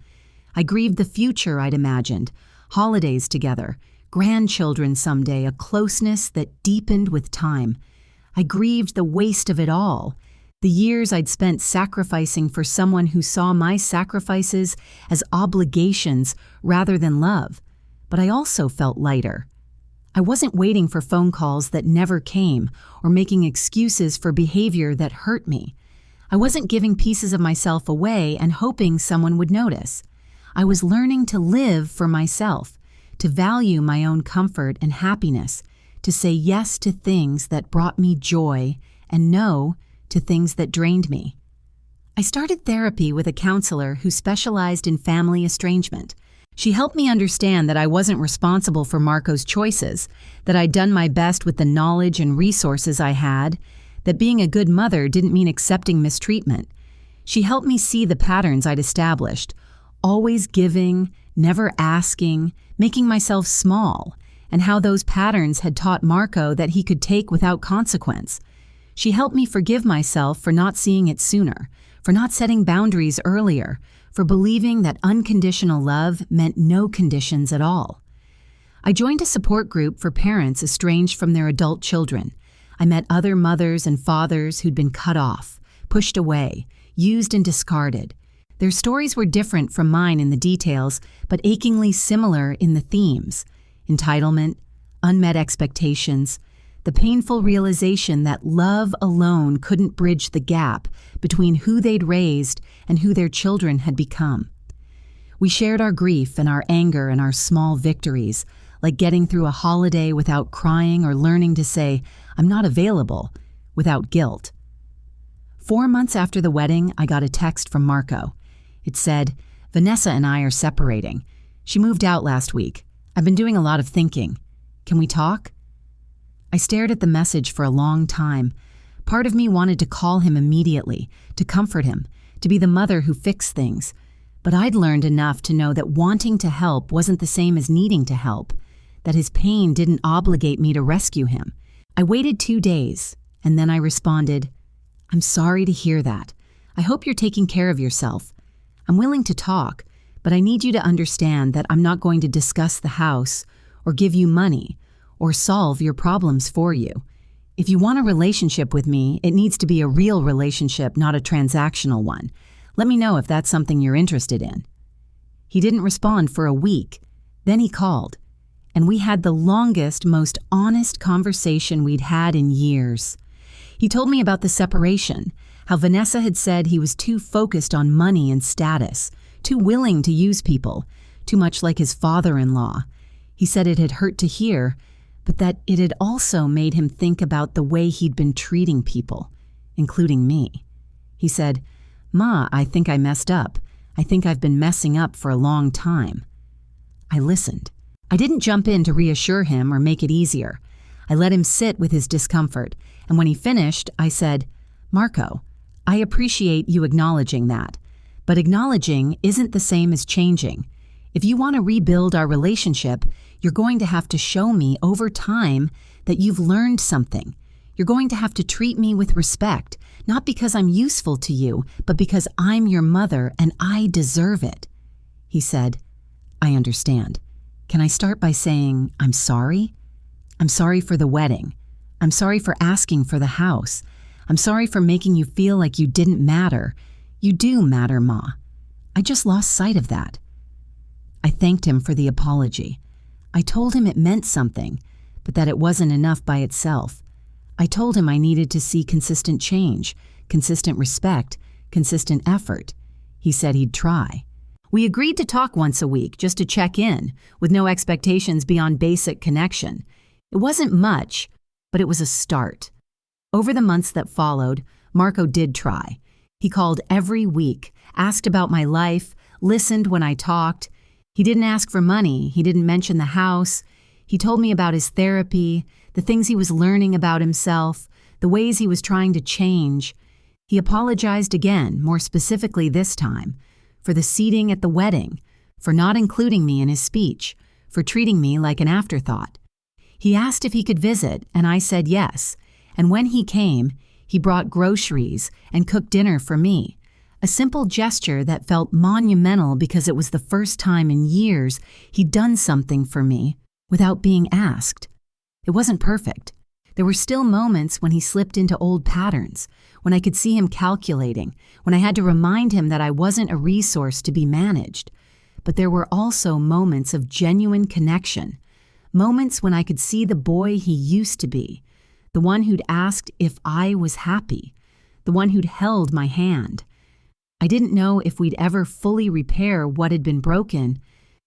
I grieved the future I'd imagined, holidays together, grandchildren someday, a closeness that deepened with time. I grieved the waste of it all, the years I'd spent sacrificing for someone who saw my sacrifices as obligations rather than love. But I also felt lighter. I wasn't waiting for phone calls that never came or making excuses for behavior that hurt me. I wasn't giving pieces of myself away and hoping someone would notice. I was learning to live for myself, to value my own comfort and happiness, to say yes to things that brought me joy and no to things that drained me. I started therapy with a counselor who specialized in family estrangement. She helped me understand that I wasn't responsible for Marco's choices, that I'd done my best with the knowledge and resources I had, that being a good mother didn't mean accepting mistreatment. She helped me see the patterns I'd established, always giving, never asking, making myself small, and how those patterns had taught Marco that he could take without consequence. She helped me forgive myself for not seeing it sooner, for not setting boundaries earlier, for believing that unconditional love meant no conditions at all. I joined a support group for parents estranged from their adult children. I met other mothers and fathers who'd been cut off, pushed away, used and discarded. Their stories were different from mine in the details, but achingly similar in the themes: entitlement, unmet expectations, the painful realization that love alone couldn't bridge the gap between who they'd raised and who their children had become. We shared our grief and our anger and our small victories, like getting through a holiday without crying or learning to say, "I'm not available," without guilt. 4 months after the wedding, I got a text from Marco. It said, "Vanessa and I are separating. She moved out last week. I've been doing a lot of thinking. Can we talk?" I stared at the message for a long time. Part of me wanted to call him immediately, to comfort him, to be the mother who fixed things. But I'd learned enough to know that wanting to help wasn't the same as needing to help, that his pain didn't obligate me to rescue him. I waited 2 days, and then I responded, "I'm sorry to hear that. I hope you're taking care of yourself. I'm willing to talk, but I need you to understand that I'm not going to discuss the house or give you money or solve your problems for you. If you want a relationship with me, it needs to be a real relationship, not a transactional one. Let me know if that's something you're interested in." He didn't respond for a week. Then he called, and we had the longest, most honest conversation we'd had in years. He told me about the separation, how Vanessa had said he was too focused on money and status, too willing to use people, too much like his father-in-law. He said it had hurt to hear, but that it had also made him think about the way he'd been treating people, including me. He said, "Ma, I think I messed up. I think I've been messing up for a long time." I listened. I didn't jump in to reassure him or make it easier. I let him sit with his discomfort, and when he finished, I said, "Marco, I appreciate you acknowledging that, but acknowledging isn't the same as changing. If you want to rebuild our relationship, you're going to have to show me over time that you've learned something. You're going to have to treat me with respect, not because I'm useful to you, but because I'm your mother and I deserve it." He said, "I understand. Can I start by saying I'm sorry? I'm sorry for the wedding. I'm sorry for asking for the house. I'm sorry for making you feel like you didn't matter. You do matter, Ma. I just lost sight of that." I thanked him for the apology. I told him it meant something, but that it wasn't enough by itself. I told him I needed to see consistent change, consistent respect, consistent effort. He said he'd try. We agreed to talk once a week just to check in, with no expectations beyond basic connection. It wasn't much, but it was a start. Over the months that followed, Marco did try. He called every week, asked about my life, listened when I talked. He didn't ask for money. He didn't mention the house. He told me about his therapy, the things he was learning about himself, the ways he was trying to change. He apologized again, more specifically this time, for the seating at the wedding, for not including me in his speech, for treating me like an afterthought. He asked if he could visit, and I said yes. And when he came, he brought groceries and cooked dinner for me. A simple gesture that felt monumental because it was the first time in years he'd done something for me without being asked. It wasn't perfect. There were still moments when he slipped into old patterns, when I could see him calculating, when I had to remind him that I wasn't a resource to be managed. But there were also moments of genuine connection, moments when I could see the boy he used to be, the one who'd asked if I was happy, the one who'd held my hand. I didn't know if we'd ever fully repair what had been broken,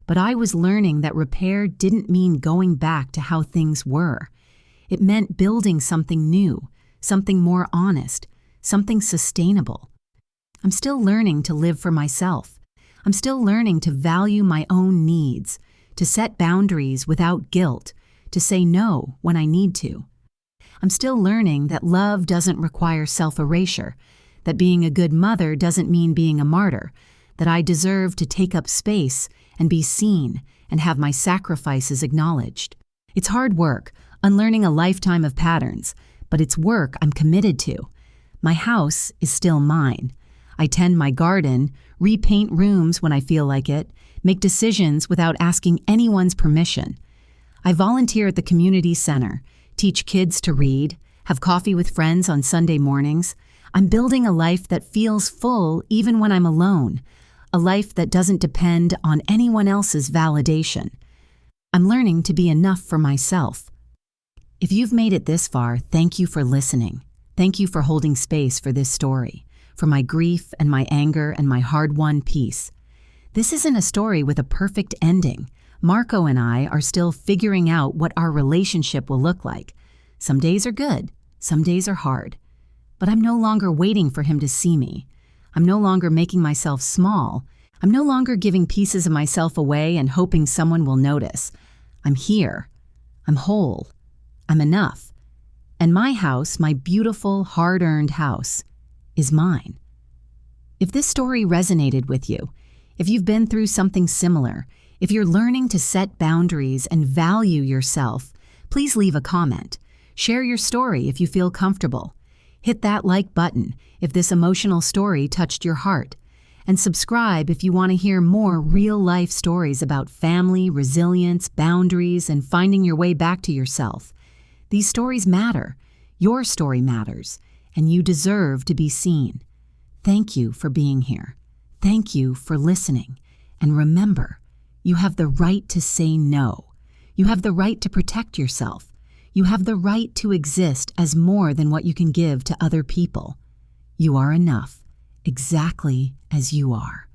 but I was learning that repair didn't mean going back to how things were. It meant building something new, something more honest, something sustainable. I'm still learning to live for myself. I'm still learning to value my own needs, to set boundaries without guilt, to say no when I need to. I'm still learning that love doesn't require self-erasure, that being a good mother doesn't mean being a martyr, that I deserve to take up space and be seen and have my sacrifices acknowledged. It's hard work, unlearning a lifetime of patterns, but it's work I'm committed to. My house is still mine. I tend my garden, repaint rooms when I feel like it, make decisions without asking anyone's permission. I volunteer at the community center, teach kids to read, have coffee with friends on Sunday mornings. I'm building a life that feels full even when I'm alone, a life that doesn't depend on anyone else's validation. I'm learning to be enough for myself. If you've made it this far, thank you for listening. Thank you for holding space for this story, for my grief and my anger and my hard-won peace. This isn't a story with a perfect ending. Marco and I are still figuring out what our relationship will look like. Some days are good, some days are hard. But I'm no longer waiting for him to see me. I'm no longer making myself small. I'm no longer giving pieces of myself away and hoping someone will notice. I'm here. I'm whole. I'm enough. And my house, my beautiful, hard-earned house, is mine. If this story resonated with you, if you've been through something similar, if you're learning to set boundaries and value yourself, please leave a comment. Share your story if you feel comfortable. Hit that like button if this emotional story touched your heart. And subscribe if you want to hear more real-life stories about family, resilience, boundaries, and finding your way back to yourself. These stories matter. Your story matters, and you deserve to be seen. Thank you for being here. Thank you for listening. And remember, you have the right to say no. You have the right to protect yourself. You have the right to exist as more than what you can give to other people. You are enough, exactly as you are.